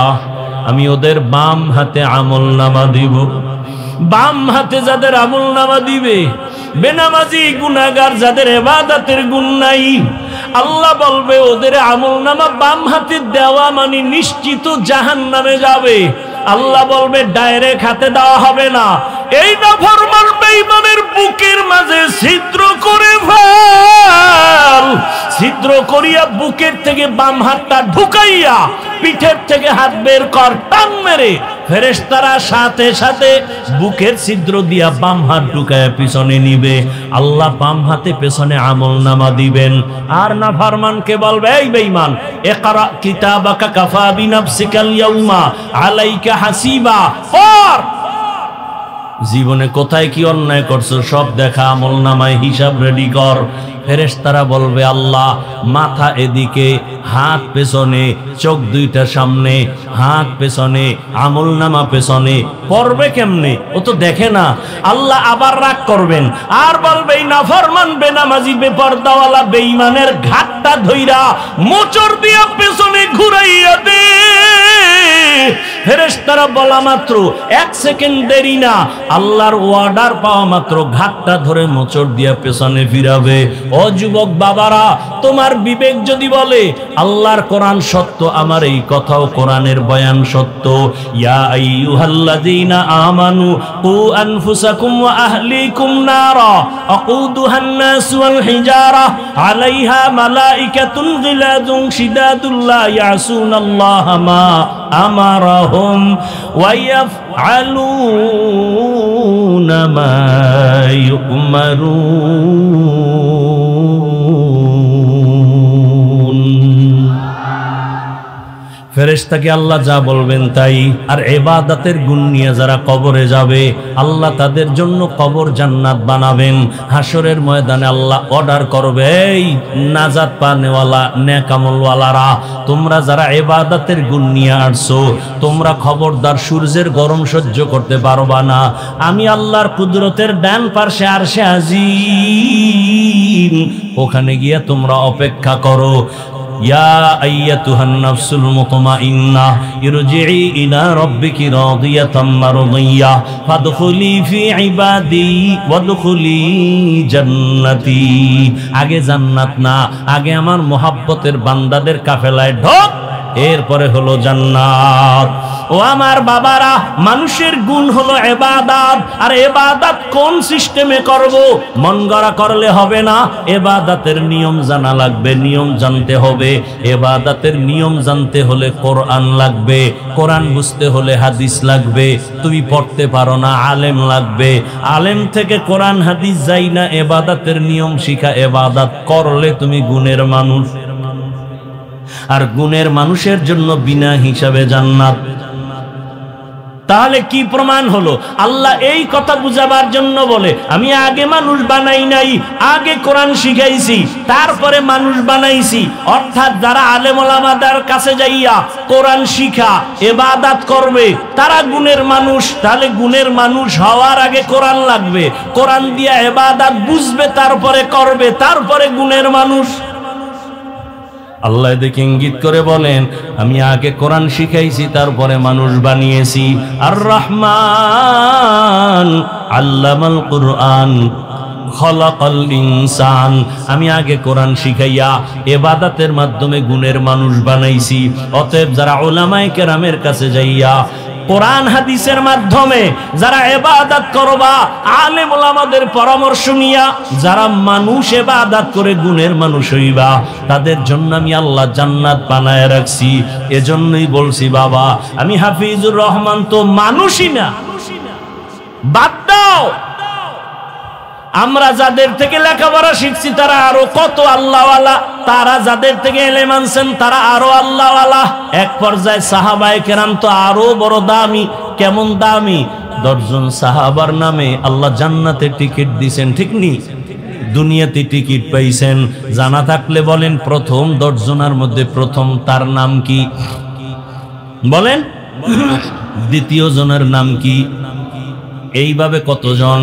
আমি ওদের বাম হাতে আমলনামা দিব। বাম হাতে যাদের আমলনামা দিবে, বেনামাজি গুনাহগার যাদের ইবাদতের গুণ নাই, আল্লাহ বলবে ওদের আমলনামা বাম হাতে দেওয়া মানে নিশ্চিত জাহান্নামে যাবে। আল্লাহ বলবে ডাইরেক্ট হাতে দেওয়া হবে না, এই নাফরমান বেঈমানের বুকের মাঝে ছিদ্র করে ফেল। ছিদ্র করিয়া বুকের থেকে বাম হাতটা ঢুকাইয়া পিঠের থেকে হাত বের কর, টান মেরে ফেরেশতারা সাথে সাথে বুকের ছিদ্র দিয়া বাম হাত ঢুকায়া পিছনে নিবে। আল্লাহ বাম হাতে পেছনে আমলনামা দিবেন। আর নাফরমানকে বলবে এই বেঈমান ইকরা কিতাবাকা কাফা বিনাফসিকাল ইয়াউমা আলাইকা হাসিবা। পড় জীবনে কোথায় কি অন্যায় করছো সব দেখা, আমলনামায় হিসাব রেডি কর। ফেরেশতারা বলবে আল্লাহ মাথা এদিকে, হাত পেছনে, চোখ দুইটা সামনে, হাত পেছনে, আমলনামা পেছনে, পড়বে কেমনে? ও তো দেখে না। আল্লাহ আবার রাগ করবেন আর বলবে নাফরমান বেনামাজি বেপরদাওয়ালা বেঈমানের ঘাটটা ধইরা মোচড় দিয়া পেছনে ঘুরাইয়া দে। ফেরেশতারা বলা মাত্র 1 সেকেন্ড দেরি না, আল্লাহর অর্ডার পাওয়া মাত্র ঘাটটা ধরে মোচড় দিয়া পেছনে ফিরাবে। ও যুবক বাবারা, তোমার বিবেক যদি বলে আল্লাহর কোরআন সত্য, আমার এই কথাও কোরআনের বয়ান সত্য। ইয়া আইয়ুহাল্লাযীনা আমানু কু আনফুসাকুম ওয়া আহলিকুম নারা আকুদুহান নাস ওয়াল হিজারা আলাইহা মালাইকাতুন গিলাযুন শিদাদুল লা ইয়াসুনাল্লাহা মা আমারাহুম ওয়া ইয়াফআলুনা মা ইউমারুন। ফেরেশতাকে আল্লাহ যা বলবেন তাই। আর ইবাদতের গুণ নিয়ে যারা কবরে যাবে আল্লাহ তাদের জন্য কবর জান্নাত বানাবেন। হাসরের ময়দানে আল্লাহ অর্ডার করবে, এই নাজাত পানেওয়ালা নেক আমলওয়ালারা, তোমরা যারা ইবাদতের গুণ নিয়ে আসছো তোমরা খবরদার সূর্যের গরম সহ্য করতে পারবা না। আমি আল্লাহর কুদরতের ডান পাশে আরশে আজিম, ওখানে গিয়ে তোমরা অপেক্ষা করো। ইয়া আইয়াতুহান নাফসুল মুতমাইন্নাহ ইরজিই ইলা রাব্বিকি রাদিয়াতাম মারদিয়াহ ফাদখুলি ফি ইবাদি ওয়াদখুলি জান্নাতি। আগে জান্নাত না, আগে আমার মোহাব্বতের বান্দাদের কাফেলায় ঢোক, এরপরে হলো জান্নাত। ও আমার বাবারা, মানুষের গুণ হলো ইবাদত। আর ইবাদত কোন সিস্টেমে করব? মন গড়া করলে হবে না, ইবাদতের নিয়ম জানা লাগবে, নিয়ম জানতে হবে। ইবাদতের নিয়ম জানতে হলে কোরআন লাগবে, কোরআন বুঝতে হলে হাদিস লাগবে। তুমি পড়তে পারো না, আলেম লাগবে, আলেম থেকে কোরআন হাদিস যাই না, ইবাদতের নিয়ম শিখা। ইবাদত করলে তুমি গুণের মানুষ, আর গুণের মানুষের জন্য বিনা হিসাবে জান্নাত। তাহলে কি প্রমাণ হলো? আল্লাহ এই কথা বুঝাবার জন্য বলে, আমি আগে মানুষ বানাই নাই, আগে কোরআন শিখাইছি, তারপরে মানুষ বানাইছি। অর্থাৎ যারা আলেম ওলামাদের কাছে যাইয়া কোরআন শিখা ইবাদত করবে তারা গুণের মানুষ। তাহলে গুণের মানুষ হওয়ার আগে কোরআন লাগবে, কোরআন দিয়া ইবাদত বুঝবে, তারপরে করবে, তারপরে গুণের মানুষ। আল্লাহ দেখে ইঙ্গিত করে বলেন, আমি আগে কোরআন শিখাইছি, তারপরে মানুষ বানিয়েছি। আর রহমান আল্লামাল কুরআন খলাকাল ইনসান, আমি আগে কোরআন শিখাইয়া ইবাদতের মাধ্যমে গুণের মানুষ বানাইছি। অতএব যারা উলামায়ে কেরামের কাছে যাইয়া কোরআন হাদিসের মাধ্যমে যারা ইবাদত করবা, আলেম ওলামাদের পরামর্শ নিয়া যারা মানুষ ইবাদত করে গুণের মানুষ হইবা, তাদের জন্য আমি আল্লাহ জান্নাত বানায় রাখছি। এজন্যই বলছি বাবা, আমি হাফিজুর রহমান তো মানুষই না, বাদ দাও। আমরা যাদের থেকে লেখাপড়া শিখছি তারা আরো কত আল্লাহওয়ালা, তারা যাদের থেকে ইলম আনছেন তারা আরো আল্লাহওয়ালা। এক পর্যায়ে সাহাবায়ে কেরাম তো আরো বড় দামি। কেমন দামি? 10 জন সাহাবার নামে আল্লাহ জান্নাতে টিকিট দিয়েছেন, ঠিক নি? দুনিয়াতে টিকিট পাইছেন। জানা থাকলে বলেন, প্রথম 10 জনের মধ্যে প্রথম তার নাম কি বলেন? দ্বিতীয় জনের নাম কি? এইভাবে কতজন?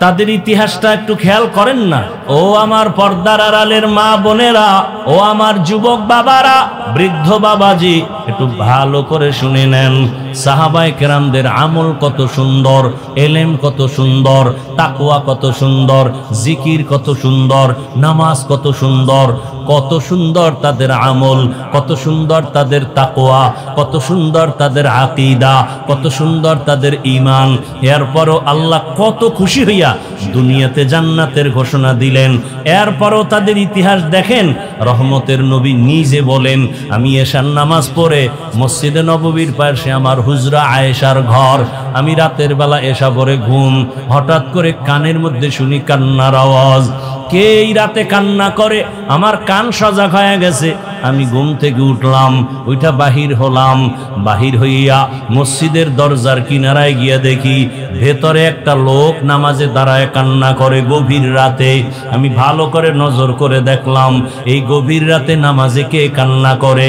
তাদের ইতিহাসটা একটু খেয়াল করেন না? ও আমার পর্দার আড়ালের মা বোনেরা, ও আমার যুবক বাবারা, বৃদ্ধ বাবাজি, একটু ভালো করে শুনে নেন। সাহাবায়ে কেরামদের আমল কত সুন্দর, এলেম কত সুন্দর, তাকওয়া কত সুন্দর, জিকির কত সুন্দর, নামাজ কত সুন্দর, কত সুন্দর তাদের আমল, কত সুন্দর তাদের তাকওয়া, কত সুন্দর তাদের আকীদা, কত সুন্দর তাদের ঈমান। এরপরও আল্লাহ কত খুশি হইয়া দুনিয়াতে জান্নাতের ঘোষণা দিলেন। দিলেন। এরপরও তাদের ইতিহাস দেখেন, রহমতের নবী নিজে বলেন, আমি এশার নামাজ পড়ে মসজিদে নববীর পাশে আমার হুজরা আয়েশার ঘর, আমি রাতের বেলা এশা পরে ঘুম, হঠাৎ করে কানের মধ্যে শুনি কান্নার আওয়াজ। কে এই রাতে কান্না করে? আমার কান সজাগ হয়ে গেছে। আমি ঘুম থেকে উঠলাম, ওইটা বাহির হলাম। বাহির হইয়া মসজিদের দরজার কিনারায় গিয়া দেখি ভেতরে একটা লোক নামাজে দাঁড়ায় কান্না করে গভীর রাতে। আমি ভালো করে নজর করে দেখলাম এই গভীর রাতে নামাজে কে কান্না করে।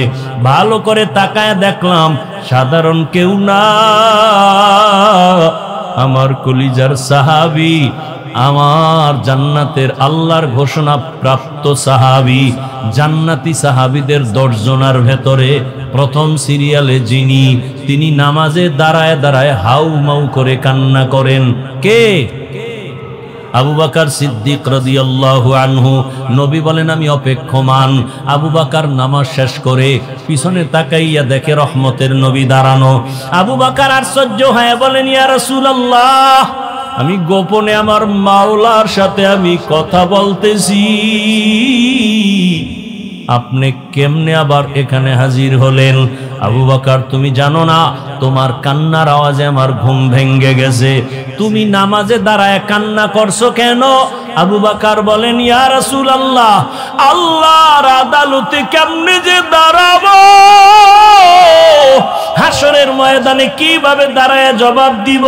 ভালো করে তাকায় দেখলাম সাধারণ কেউ না, আমার কলিজার সাহাবী, আমার জান্নাতের আল্লাহর ঘোষণা প্রাপ্ত সাহাবী। জান্নাতি সাহাবীদের 10 জনের ভেতরে প্রথম সিরিয়ালে যিনি, তিনি নামাজে দাঁড়ায় দাঁড়ায় হাউ মাউ করে কান্না করেন। কে? আবু বকর সিদ্দিক রাদিয়াল্লাহু আনহু। নবী বলেন আমি অপেক্ষমান। আবু বকর নামাজ শেষ করে পিছনে তাকাইয়া দেখে রহমতের নবী দাঁড়ানো। আবু বকর আশ্চর্য হয়ে বলেন, ইয়া রাসূলুল্লাহ, আমি গোপনে আমার মাওলার সাথে আমি কথা বলতেছি, আপনি কেমনে আবার এখানে হাজির হলেন? আবু বকর, তুমি জানো না তোমার কান্নার আওয়াজে আমার ঘুম ভেঙে গেছে, তুমি নামাজে দাঁড়ায় কান্না করছো কেন? আবু বকর বলেন, ইয়া রাসূলুল্লাহ, আল্লাহর আদালতে কেমনে যে দাঁড়াবো, হাসরের ময়দানে কিভাবে দাঁড়ায় জবাব দিব?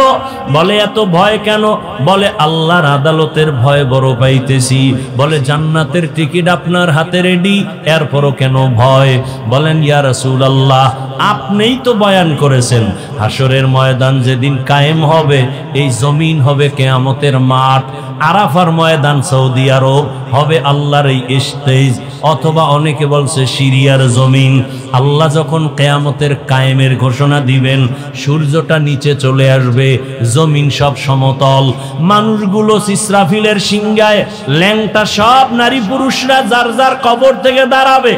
বলে এত ভয় কেন? বলে আল্লাহর আদালতের ভয় বড় পাইতেছি। বলে জান্নাতের টিকিট আপনার হাতে রেডি, এরপরও কেন ভয়? বলেন ইয়া রাসূলুল্লাহ, আপনিই তো বয়ান করেছেন হাসরের ময়দান যেদিন কায়েম হবে, এই জমিন হবে কিয়ামতের মাঠ, আরাফার ময়দান সৌদি আরব হবে আল্লাহর এই স্টেজ, অথবা অনেকে বলছে সিরিয়ার জমিন। আল্লাহ যখন কিয়ামতের কায়েমের ঘোষণা দিবেন, সূর্যটা নিচে চলে আসবে, জমিন সব সমতল, মানুষগুলো ইসরাফিলের সিংহায় ল্যাংটা সব নারী পুরুষরা যার যার কবর থেকে দাঁড়াবে,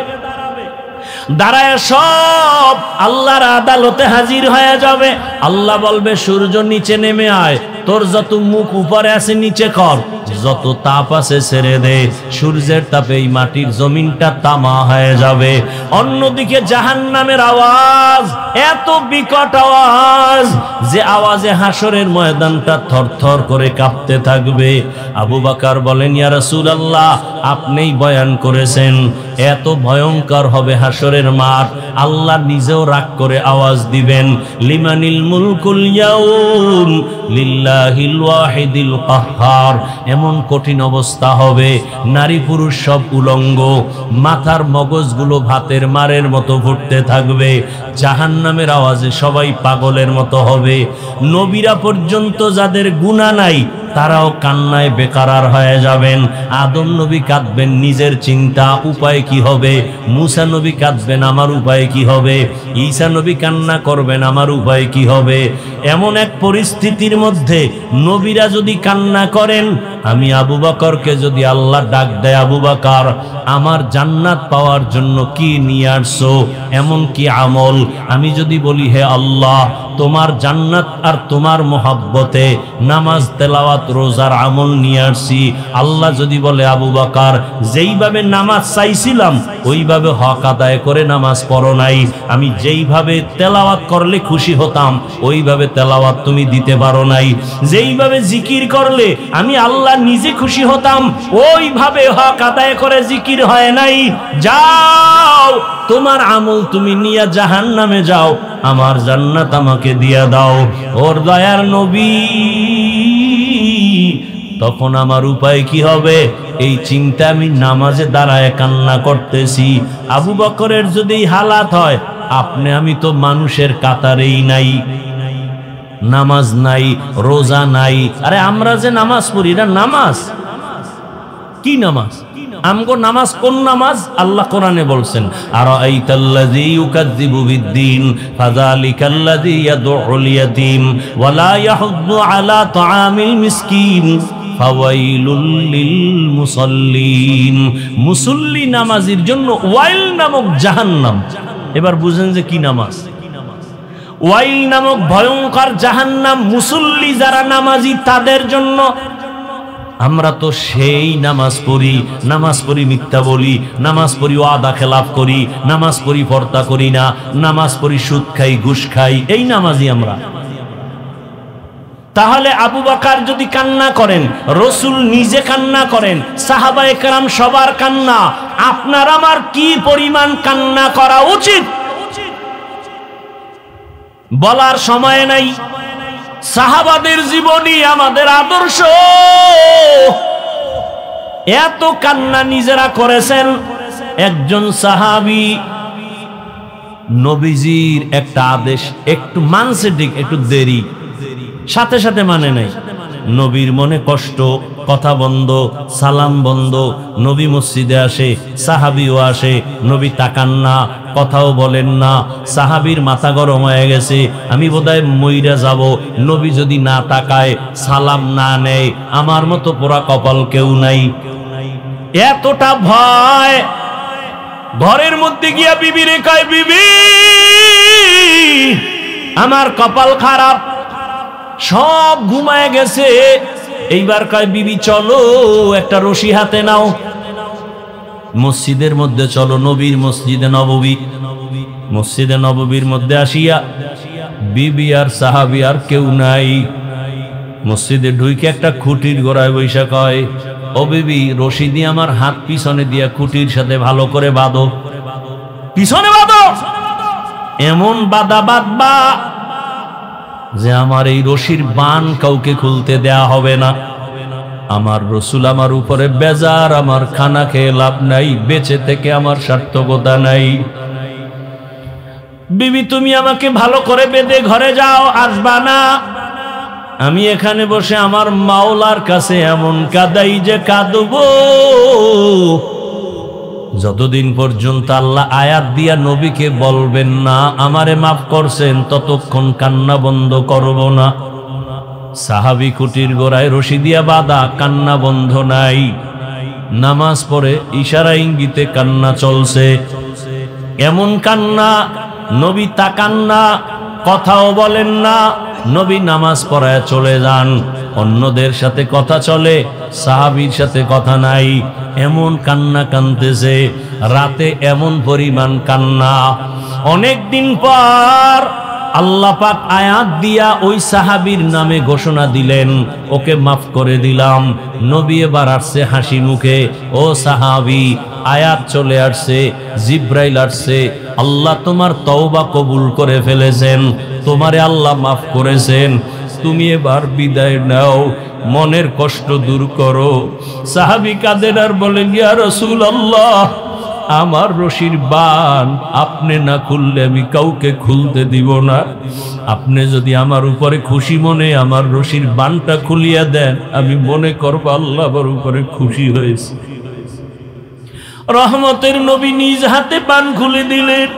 দাঁড়ায় সব আল্লাহর আদালতে হাজির হয়ে যাবে। আল্লাহ বলবে সূর্য নিচে নেমে আয়, তোর যত মুখ উপরে আছে নিচে কর, যত তাপ আছে ছেড়ে দে। সূর্যের তাপে এই মাটির জমিনটা তামা হয়ে যাবে। অন্যদিকে জাহান্নামের আওয়াজ এত বিকট আওয়াজ যে আওয়াজে হাসরের ময়দানটা থরথর করে কাঁপতে থাকবে। আবু বকর বলেন, ইয়া রাসূলুল্লাহ, আপনিই বয়ান করেছেন এত ভয়ঙ্কর হবে হাসরের মাঠ। আল্লাহ নিজেও রাগ করে আওয়াজ দিবেন, লিমানিল মুলকুল ইয়াউম লিল্লাহিল ওয়াহিদিল কাহ্হার। এমন কঠিন অবস্থা হবে, নারী পুরুষ সব উলঙ্গ, মাথার মগজগুলো ভাতের মারের মতো ঘুরতে থাকবে। জাহান্নামের আওয়াজে সবাই পাগলের মতো হবে। নবীরা পর্যন্ত যাদের গুনাহ নাই তারাও কান্নায় বেকারার হয়ে যাবেন। আদম নবী কাঁদবেন নিজের চিন্তা, উপায় কি হবে। মুসা নবী কাঁদবেন আমার উপায় কি হবে। ঈসা নবী কান্না করবেন আমার উপায় কি হবে। এমন এক পরিস্থিতির মধ্যে নবীরা যদি কান্না করেন, আমি আবু বকরকে যদি আল্লাহ ডাক দেয়, আবু বকর আমার জান্নাত পাওয়ার জন্য কি নিয়ে আসছো, এমন কি আমল? আমি যদি বলি হে আল্লাহ, তোমার জান্নাত আর তোমার মোহাব্বতে নামাজ, তেলাওয়াত, রোজার আমল নিয়ে আসছি, আল্লাহ যদি বলে আবু বকর যেইভাবে নামাজ চাইছিলাম ওইভাবে হক আদায় করে নামাজ পড়ো নাই, আমি যেইভাবে তেলাওয়াত করলে খুশি হতাম ওইভাবে তেলাওয়াত তুমি দিতে পারো নাই, যেইভাবে জিকির করলে আমি আল্লাহ নিজে খুশি হতাম ওইভাবে হক আদায় করে জিকির হয় নাই, যাও তোমার আমল তুমি নিয়ে জাহান্নামে যাও, আমার জান্নাত আমাকে দিয়া দাও। ওর দয়ার নবী, তখন আমার উপায় কি হবে এই চিন্তা আমি নামাজে দাঁড়ায় কান্না করতেছি। আবু বকরের যদি হালাত হয়, আপনি আমি তো মানুষের কাতারেই নাই, নামাজ নাই, রোজা নাই। আরে আমরা যে নামাজ পড়ি না, নামাজ কি নামাজ? আমগো নামাজ কোন নামাজ? আল্লাহ কোরআনে বলছেন, আরাআইতাল্লাযী ইউকাযযিবু বিদ্দীন ফাযালিকাল্লাযী ইয়াদউল ইয়াতীম ওয়া লা ইয়াহুদ্দু আলা তাআমিল মিসকিন ফাওয়াইলুল লিল মুসাল্লিন। মুসল্লি নামাজির জন্য ওয়াইল নামক জাহান্নাম। এবার বুঝেন যে কি নামাজ। ওয়াইল নামক ভয়ঙ্কর জাহান্নাম মুসল্লি যারা নামাজি তাদের জন্য। আমরা তো সেই নামাজ পড়ি মিথ্যা বলি, নামাজ পড়ি ওয়াদা খেলাফ করি, নামাজ পড়ি পর্দা করি না, নামাজ পড়ি সুদ খাই, ঘুষ খাই, এই নামাজি আমরা। তাহলে আবু বকর যদি কান্না করেন, রাসূল নিজে কান্না করেন, সাহাবায়ে কেরাম সবার কান্না, আপনার আমার কি পরিমাণ কান্না করা উচিত বলার সময় নাই। সাহাবাদের জীবনী আমাদের আদর্শ, এত কান্না নিজেরা করেছেন। একজন সাহাবী নবীজির একটা আদেশ একটু মানছে, ঠিক একটু দেরি, সাথে সাথে মানে নাই। নবীর মনে কষ্ট, কথা বন্ধ, সালাম বন্ধ। নবী মসজিদে আসে, সাহাবীও আসে, নবী তাকান না, কথাও বলেন না। সাহাবীর মাথা গরম হয়ে গেছে, আমি বোধহয় মইরা যাব, নবী যদি না তাকায়, সালাম না নেয়, আমার মতো পোড়া কপাল কেউ নাই। এতটা ভয়, ঘরের মধ্যে গিয়া বিবিরে কয়, বিবি আমার কপাল খারাপ, সব ঘুমায় গেছে। এইবার কয়, বিবি চলো একটা রশি হাতে নাও, মসজিদের মধ্যে চলো, নবীর মসজিদে নববী। মসজিদে নববীর মধ্যে আসিয়া বিবি আর সাহাবী আর কেউ নাই। মসজিদে ঢুকে একটা খুঁটির গোড়ায় বৈশা কয়, ও বিবি, রশি দিয়ে আমার হাত পিছনে দিয়া খুঁটির সাথে ভালো করে বাঁধো, পিছনে বাঁধো, এমন বাঁধা বাঁধবা যে আমার এই রশির বান কাউকে খুলতে দেয়া হবে না। আমার রাসূল আমার উপরে বেজার, আমার খানা খেয়ে লাভ নাই, বেঁচে থেকে আমার সার্থকতা নাই। বিবি তুমি আমাকে ভালো করে বেঁধে ঘরে যাও, আসবা না। আমি এখানে বসে আমার মাওলার কাছে এমন কাঁদাই যে কাঁদবো, যতদিন পর্যন্ত আল্লাহ আয়াত দিয়া নবীকে বলবেন না আমারে মাফ করছেন, ততক্ষণ কান্না বন্ধ করব না। সাহাবী কুটির গোড়ায় রশি দিয়া বাঁধা, কান্না বন্ধ নাই। নামাজ পড়ে ইশারা ইঙ্গিতে কান্না চলছে, এমন কান্না, নবী তাকান না, কথাও বলেন না। নবী নামাজ পড়ায় চলে যান, অন্যদের সাথে কথা চলে, সাহাবীর সাথে কথা নাই। এমন কান্না কানতেছে, রাতে এমন পরিমাণ কান্না। অনেক দিন পর আল্লাহ পাক আয়াত দিয়া ওই সাহাবীর নামে ঘোষণা দিলেন, ওকে মাফ করে দিলাম। নবী এবার আসছে হাসি মুখে, ও সাহাবী, আয়াত চলে আসছে, জিব্রাইল আসছে, আল্লাহ তোমার তওবা কবুল করে ফেলেছেন, তোমারে আল্লাহ মাফ করেছেন, তুমি এবার বিদায় নাও, মনের কষ্ট দূর করো। সাহাবী কাঁদেন আর বলেন, ইয়া রাসূলুল্লাহ, আমার রশির বান আপনি না খুললে আমি কাউকে খুলতে দিব না। আপনি যদি আমার উপরে খুশি মনে আমার রশির বানটা খুলিয়া দেন, আমি মনে করব আল্লাহ আমার উপরে খুশি হয়েছে। রহমতের নবী নিজ হাতে বান খুলে দিলেন।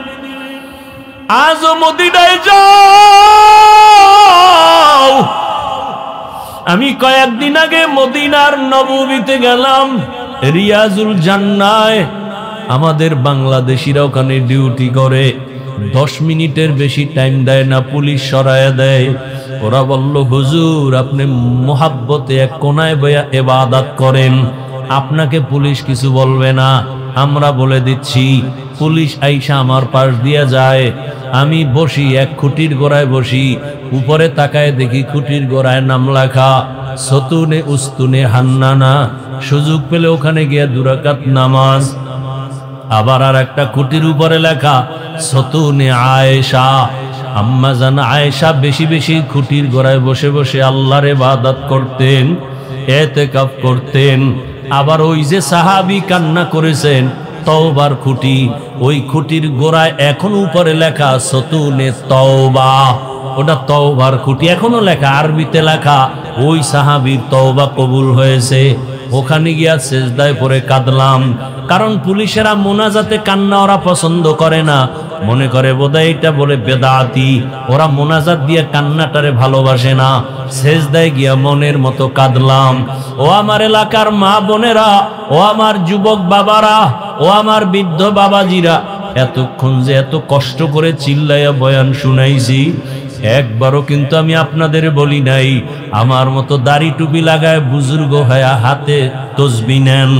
আজও মদিনায় যাও। আমি কয়েকদিন আগে মদিনার নববীতে গেলাম, রিয়াজুল জান্নায়। আমাদের বাংলাদেশিরা ওখানে ডিউটি করে, 10 মিনিটের বেশি টাইম দেয় না, পুলিশ সরায়া দেয়। ওরা বলল, হুজুর আপনি মোহাব্বতে এক কোনায় বয়া ইবাদত করেন, আপনাকে পুলিশ কিছু বলবে না। আমরা বলে দিচ্ছি, পুলিশ আইসা আমার পাশ দিয়া যায়, আমি বসি এক খুঁটির গোড়ায় বসি, উপরে তাকায় দেখি খুঁটির গোড়ায় নাম লেখা সতুনে উস্তুনে হান্নানা। সুযোগ পেলে ওখানে গিয়ে 2 রাকাত নামাজ। আবার আর একটা খুঁটির উপরে লেখা সতুনে আয়েশা। আম্মা জান আয়েশা বেশি বেশি খুঁটির গোড়ায় বসে বসে আল্লাহর ইবাদত করতেন, ইতিকাফ করতেন। আবার ওই যে সাহাবী কান্না করেছেন, তওবার খুঁটি, ওই খুঁটির গোড়ায় এখন উপরে লেখা সতুনে তওবা, ওটা তওবার খুঁটি এখনো লেখা, আরবিতে লেখা। ওই সাহাবীর তওবা কবুল হয়েছে। ওখানে গিয়া সেজদায় পড়ে কাঁদলাম, কারণ পুলিশেরা মোনাজাতে কান্না ওরা পছন্দ করে না, মনে করে বোধহয় এটা বলে বেদাতি, ওরা মোনাজাত দিয়ে কান্নাটারে ভালোবাসে না। সেজদায় গিয়া মনের মতো কাঁদলাম। ও আমার এলাকার মা বোনেরা, ও আমার যুবক বাবারা, ও আমার বৃদ্ধ বাবাজিরা, এতক্ষণ যে এত কষ্ট করে চিল্লাইয়া বয়ান শুনাইছি, একবারও কিন্তু আমি আপনাদের বলি নাই আমার মতো দাড়ি টুপি লাগায় বুজুর্গ হয়ে হাতে তসবিহ নেন,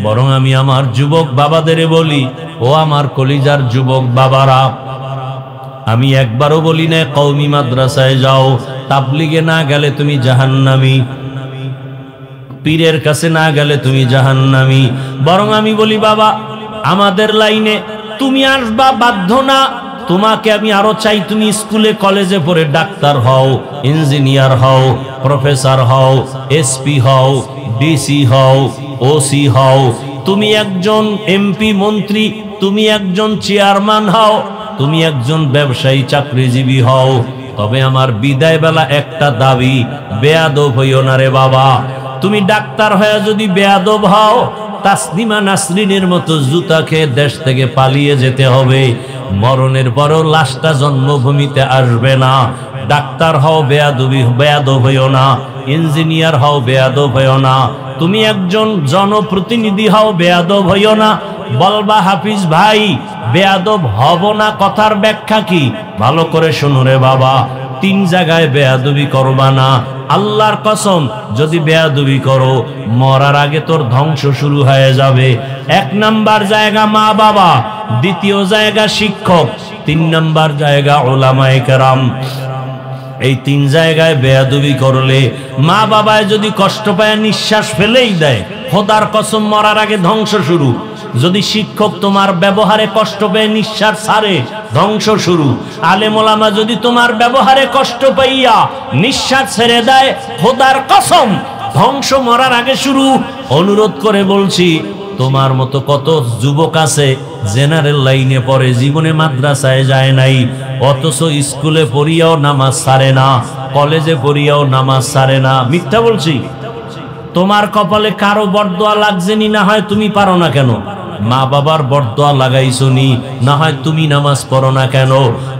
বরং আমি আমার যুবক বাবাদের বলি, ও আমার কলিজার যুবক বাবারা, আমি একবারও বলি না কওমি মাদ্রাসায় যাও, তাবলিগে না গেলে তুমি জাহান্নামী, পীরের কাছে না গেলে তুমি জাহান্নামী। বরং আমি বলি বাবা আমাদের লাইনে তুমি আসবা বাধ্য না, তোমাকে আমি আরো চাই তুমি স্কুলে কলেজে পড়ে ডাক্তার হও, ইঞ্জিনিয়ার হও, প্রফেসর হও, এসপি হও, ডিসি হও, ওসি হও, তুমি একজন এমপি মন্ত্রী, তুমি একজন চেয়ারম্যান হও, তুমি একজন ব্যবসায়ী চাকরিজীবী হও। তবে আমার বিদায় বেলা একটা দাবি, বেয়াদব হইও না রে বাবা। তুমি ডাক্তার হয়ে যদি বেয়াদব হও, তাসলিমা নাসরিনের মতো জুতা খেয়ে দেশ থেকে পালিয়ে যেতে হবে, মরণের পরও লাশটা জন্মভূমিতে আসবে না। ডাক্তার হও বেয়াদব হইও না, ইঞ্জিনিয়ার হও বেয়াদব হইও না, তুমি একজন জনপ্রতিনিধি হও বেয়াদব হইও না। বলবা হাফিজ ভাই বেয়াদব হব না, কথার ব্যাখ্যা কি? ভালো করে শোনো রে বাবা, 3 জায়গায় বেয়াদবি করবা না। আল্লাহর কসম যদি বেয়াদবি করো মরার আগে তোর ধ্বংস শুরু হয়ে যাবে। 1 নাম্বার জায়গা মা বাবা, 2য় জায়গা শিক্ষক, 3 নাম্বার জায়গা উলামায়ে কেরাম। এই 3 জায়গায় বেয়াদবি করলে মা বাবায় যদি কষ্ট পায় নিঃশ্বাস ফেলেই দেয়, খোদার কসম মরার আগে ধ্বংস শুরু। যদি শিক্ষক তোমার ব্যবহারে কষ্ট পেয়ে নিঃশ্বাস ছাড়ে, ধ্বংস শুরু। আলেম ওলামা যদি তোমার ব্যবহারে কষ্ট পাইয়া নিঃশ্বাস ছেড়ে দেয়, খোদার কসম ধ্বংস মরার আগে শুরু। অনুরোধ করে বলছি, তোমার মতো কত যুবক আছে জেনারেল লাইনে পড়ে, জীবনে মাদ্রাসায় যায় নাই, অথচ স্কুলে পড়িয়াও নামাজ ছাড়ে না, কলেজে পড়িয়াও নামাজ ছাড়ে না। মিথ্যা বলছি? তোমার কপালে কারো বরদোয়া লাগছেনি, না হয় তুমি পারো না কেন? মা বাবার বরদোয়া লাগাইছনি, না হয় তুমি নামাজ পড়ো না কেন?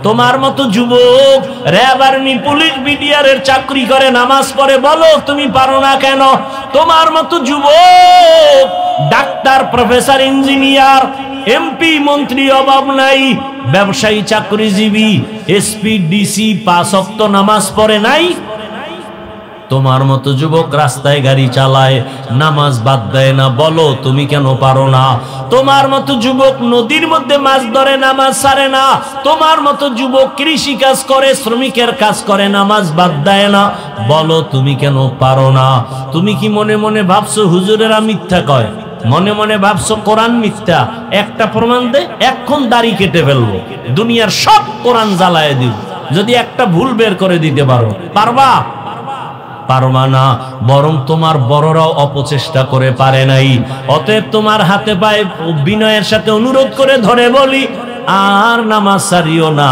তোমার মতো যুবক র্যাব আর্মি পুলিশ বিডিআরের চাকরি করে নামাজ পড়ে, বলো তুমি পারো না কেন? তোমার মতো যুবক ডাক্তার, প্রফেসর, ইঞ্জিনিয়ার, এমপি মন্ত্রী অভাব নাই, ব্যবসায়ী চাকরিজীবী, এসপি ডিসি 5 ওয়াক্ত নামাজ পড়ে নাই? তোমার মতো যুবক রাস্তায় গাড়ি চালায়, নামাজ বাদ দেয় না, বলো তুমি কেন পারো না? তোমার মতো যুবক নদীর মধ্যে মাছ ধরে, নামাজ ছাড়ে না। তোমার মতো যুবক কৃষি কাজ করে, শ্রমিকের কাজ করে, নামাজ বাদ দেয় না, বলো তুমি কেন পারো না? তুমি কি মনে মনে ভাবছো হুজুরেরা মিথ্যা কয়? মনে মনে ভাবছো কোরআন মিথ্যা? একটা প্রমাণ দে, এখন দাড়ি কেটে ফেলবো, দুনিয়ার সব কোরআন জ্বালায় দিব, যদি একটা ভুল বের করে দিতে পারো। পারবা? পারবা না। বরং তোমার বড়রাও অপচেষ্টা করে পারে নাই। অতএব তোমার হাতে পায়ে বিনয়ের সাথে অনুরোধ করে ধরে বলি, আর নামাজ ছাড়িও না।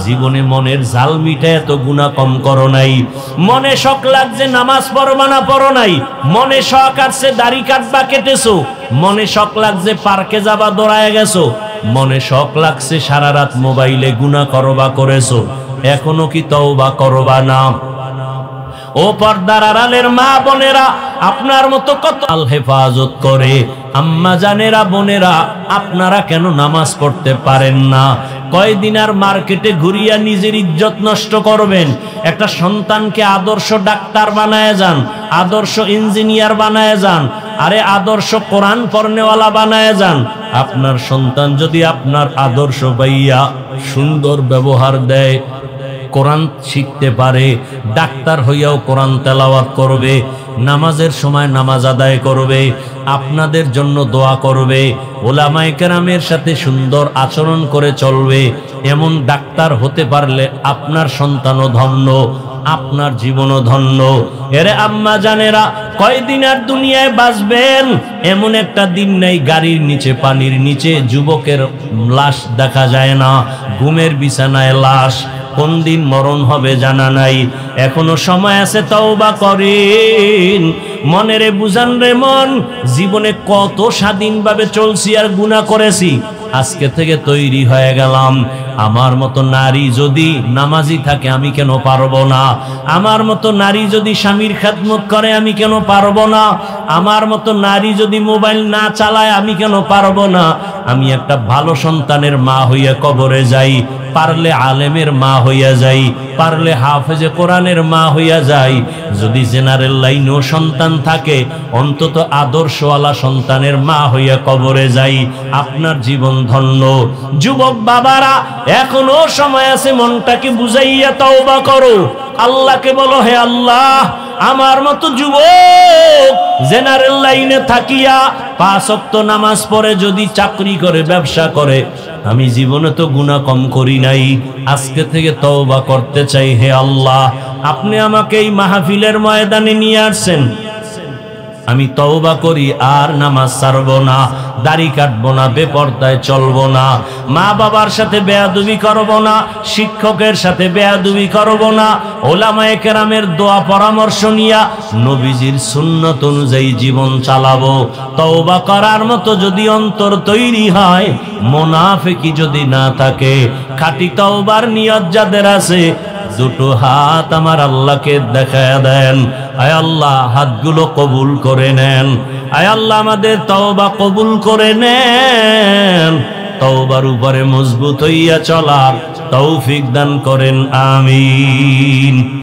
জীবনে মনের জাল মিটে এত গুনাহ কম করো নাই। মনে শখ লাগছে নামাজ পড়বা না, পড়ো নাই। মনে শখ আসছে দাড়ি কাটবা, কেটেছো। মনে শখ লাগছে পার্কে যাবা, দৌড়ায় গেছো। মনে শখ লাগছে সারা রাত মোবাইলে গুনাহ করবা, করেছো। এখনো কি তওবা করবা না? ও পর্দার আড়ালের মা বোনেরা, আপনার মতো কত আল হেফাজত করে আম্মা জানেরা, বোনেরা, আপনারা কেন নামাজ পড়তে পারেন না? কয়দিন আর মার্কেটে ঘুরিয়া নিজের ইজ্জত নষ্ট করবেন? একটা সন্তানকে আদর্শ ডাক্তার বানায় যান, আদর্শ ইঞ্জিনিয়ার বানায় যান, আরে আদর্শ কোরআন পড়নেওয়ালা বানায় যান। আপনার সন্তান যদি আপনার আদর্শ পাইয়া সুন্দর ব্যবহার দেয়, কোরআন শিখতে পারে, ডাক্তার হইয়াও কোরআন তেলাওয়াত করবে, নামাজের সময় নামাজ আদায় করবে, আপনাদের জন্য দোয়া করবে, ওলামায়ে কেরামের সাথে সুন্দর আচরণ করে চলবে, এমন ডাক্তার হতে পারলে আপনার সন্তানও ধন্য, আপনার জীবনও ধন্য। এরে আম্মা জানেরা, কয়দিন আর দুনিয়ায় বাঁচবেন? এমন একটা দিন নাই গাড়ির নিচে, পানির নিচে যুবকের লাশ দেখা যায় না, ঘুমের বিছানায় লাশ। কোন দিন মরণ হবে জানা নাই। এখনো সময় আছে, তওবা করেন। মনেরে বুঝান রে মন, জীবনে কত স্বাধীনভাবে চলছি আর গুনাহ করেছি। আজকে থেকে তৈরি হয়ে গেলাম, আমার মতো নারী যদি নামাজি থাকে আমি কেন পারবো না? আমার মতো নারী যদি স্বামীর খেদমত করে আমি কেন পারবো না? আমার মতো নারী যদি মোবাইল না চালায় আমি কেন পারবো না? আমি একটা ভালো সন্তানের মা হইয়া কবরে যাই, পারলে আলেমের মা হইয়া যাই, পারলে হাফেজে কোরআনের মা হইয়া যাই। যদি জেনারেল লাইনেও সন্তান থাকে, অন্তত আদর্শওয়ালা সন্তানের মা হইয়া কবরে যাই। আপনার জীবন ধন্য। যুবক বাবারা, এখনো সময় আছে, মনটাকে বুঝাইয়া তওবা করো। আল্লাহকে বলো, হে আল্লাহ, আমার মতো যুবক জেনারেল লাইনে থাকিয়া 5 ওয়াক্ত নামাজ পড়ে যদি চাকরি করে, ব্যবসা করে, আমি জীবনে তো গুনাহ কম করি নাই, আজকে থেকে তওবা করতে চাই। হে আল্লাহ, আপনি আমাকে এই মাহফিলের ময়দানে নিয়ে আসছেন, আমি তওবা করি, আর নামাজ ছাড়বো না, দাড়ি কাটবো না, বেপরদায় চলবো না, মা বাবার সাথে বেয়াদবি করবো না, শিক্ষকের সাথে বেয়াদবি করবো না, ওলামায়ে কেরামের দোয়া পরামর্শ নিয়া নবীজির সুন্নত অনুযায়ী জীবন চালাবো। তওবা করার মতো যদি অন্তর তৈরি হয়, মুনাফিকি যদি না থাকে, খাঁটি তওবার নিয়ত যাদের আছে, দুটো হাত আমার আল্লাহকে দেখায়া দেন। আয় আল্লাহ, হাতগুলো কবুল করে নেন। আয় আল্লাহ, আমাদের তওবা কবুল করে নেন। তওবার উপরে মজবুত হইয়া চলার তৌফিক দান করেন। আমিন।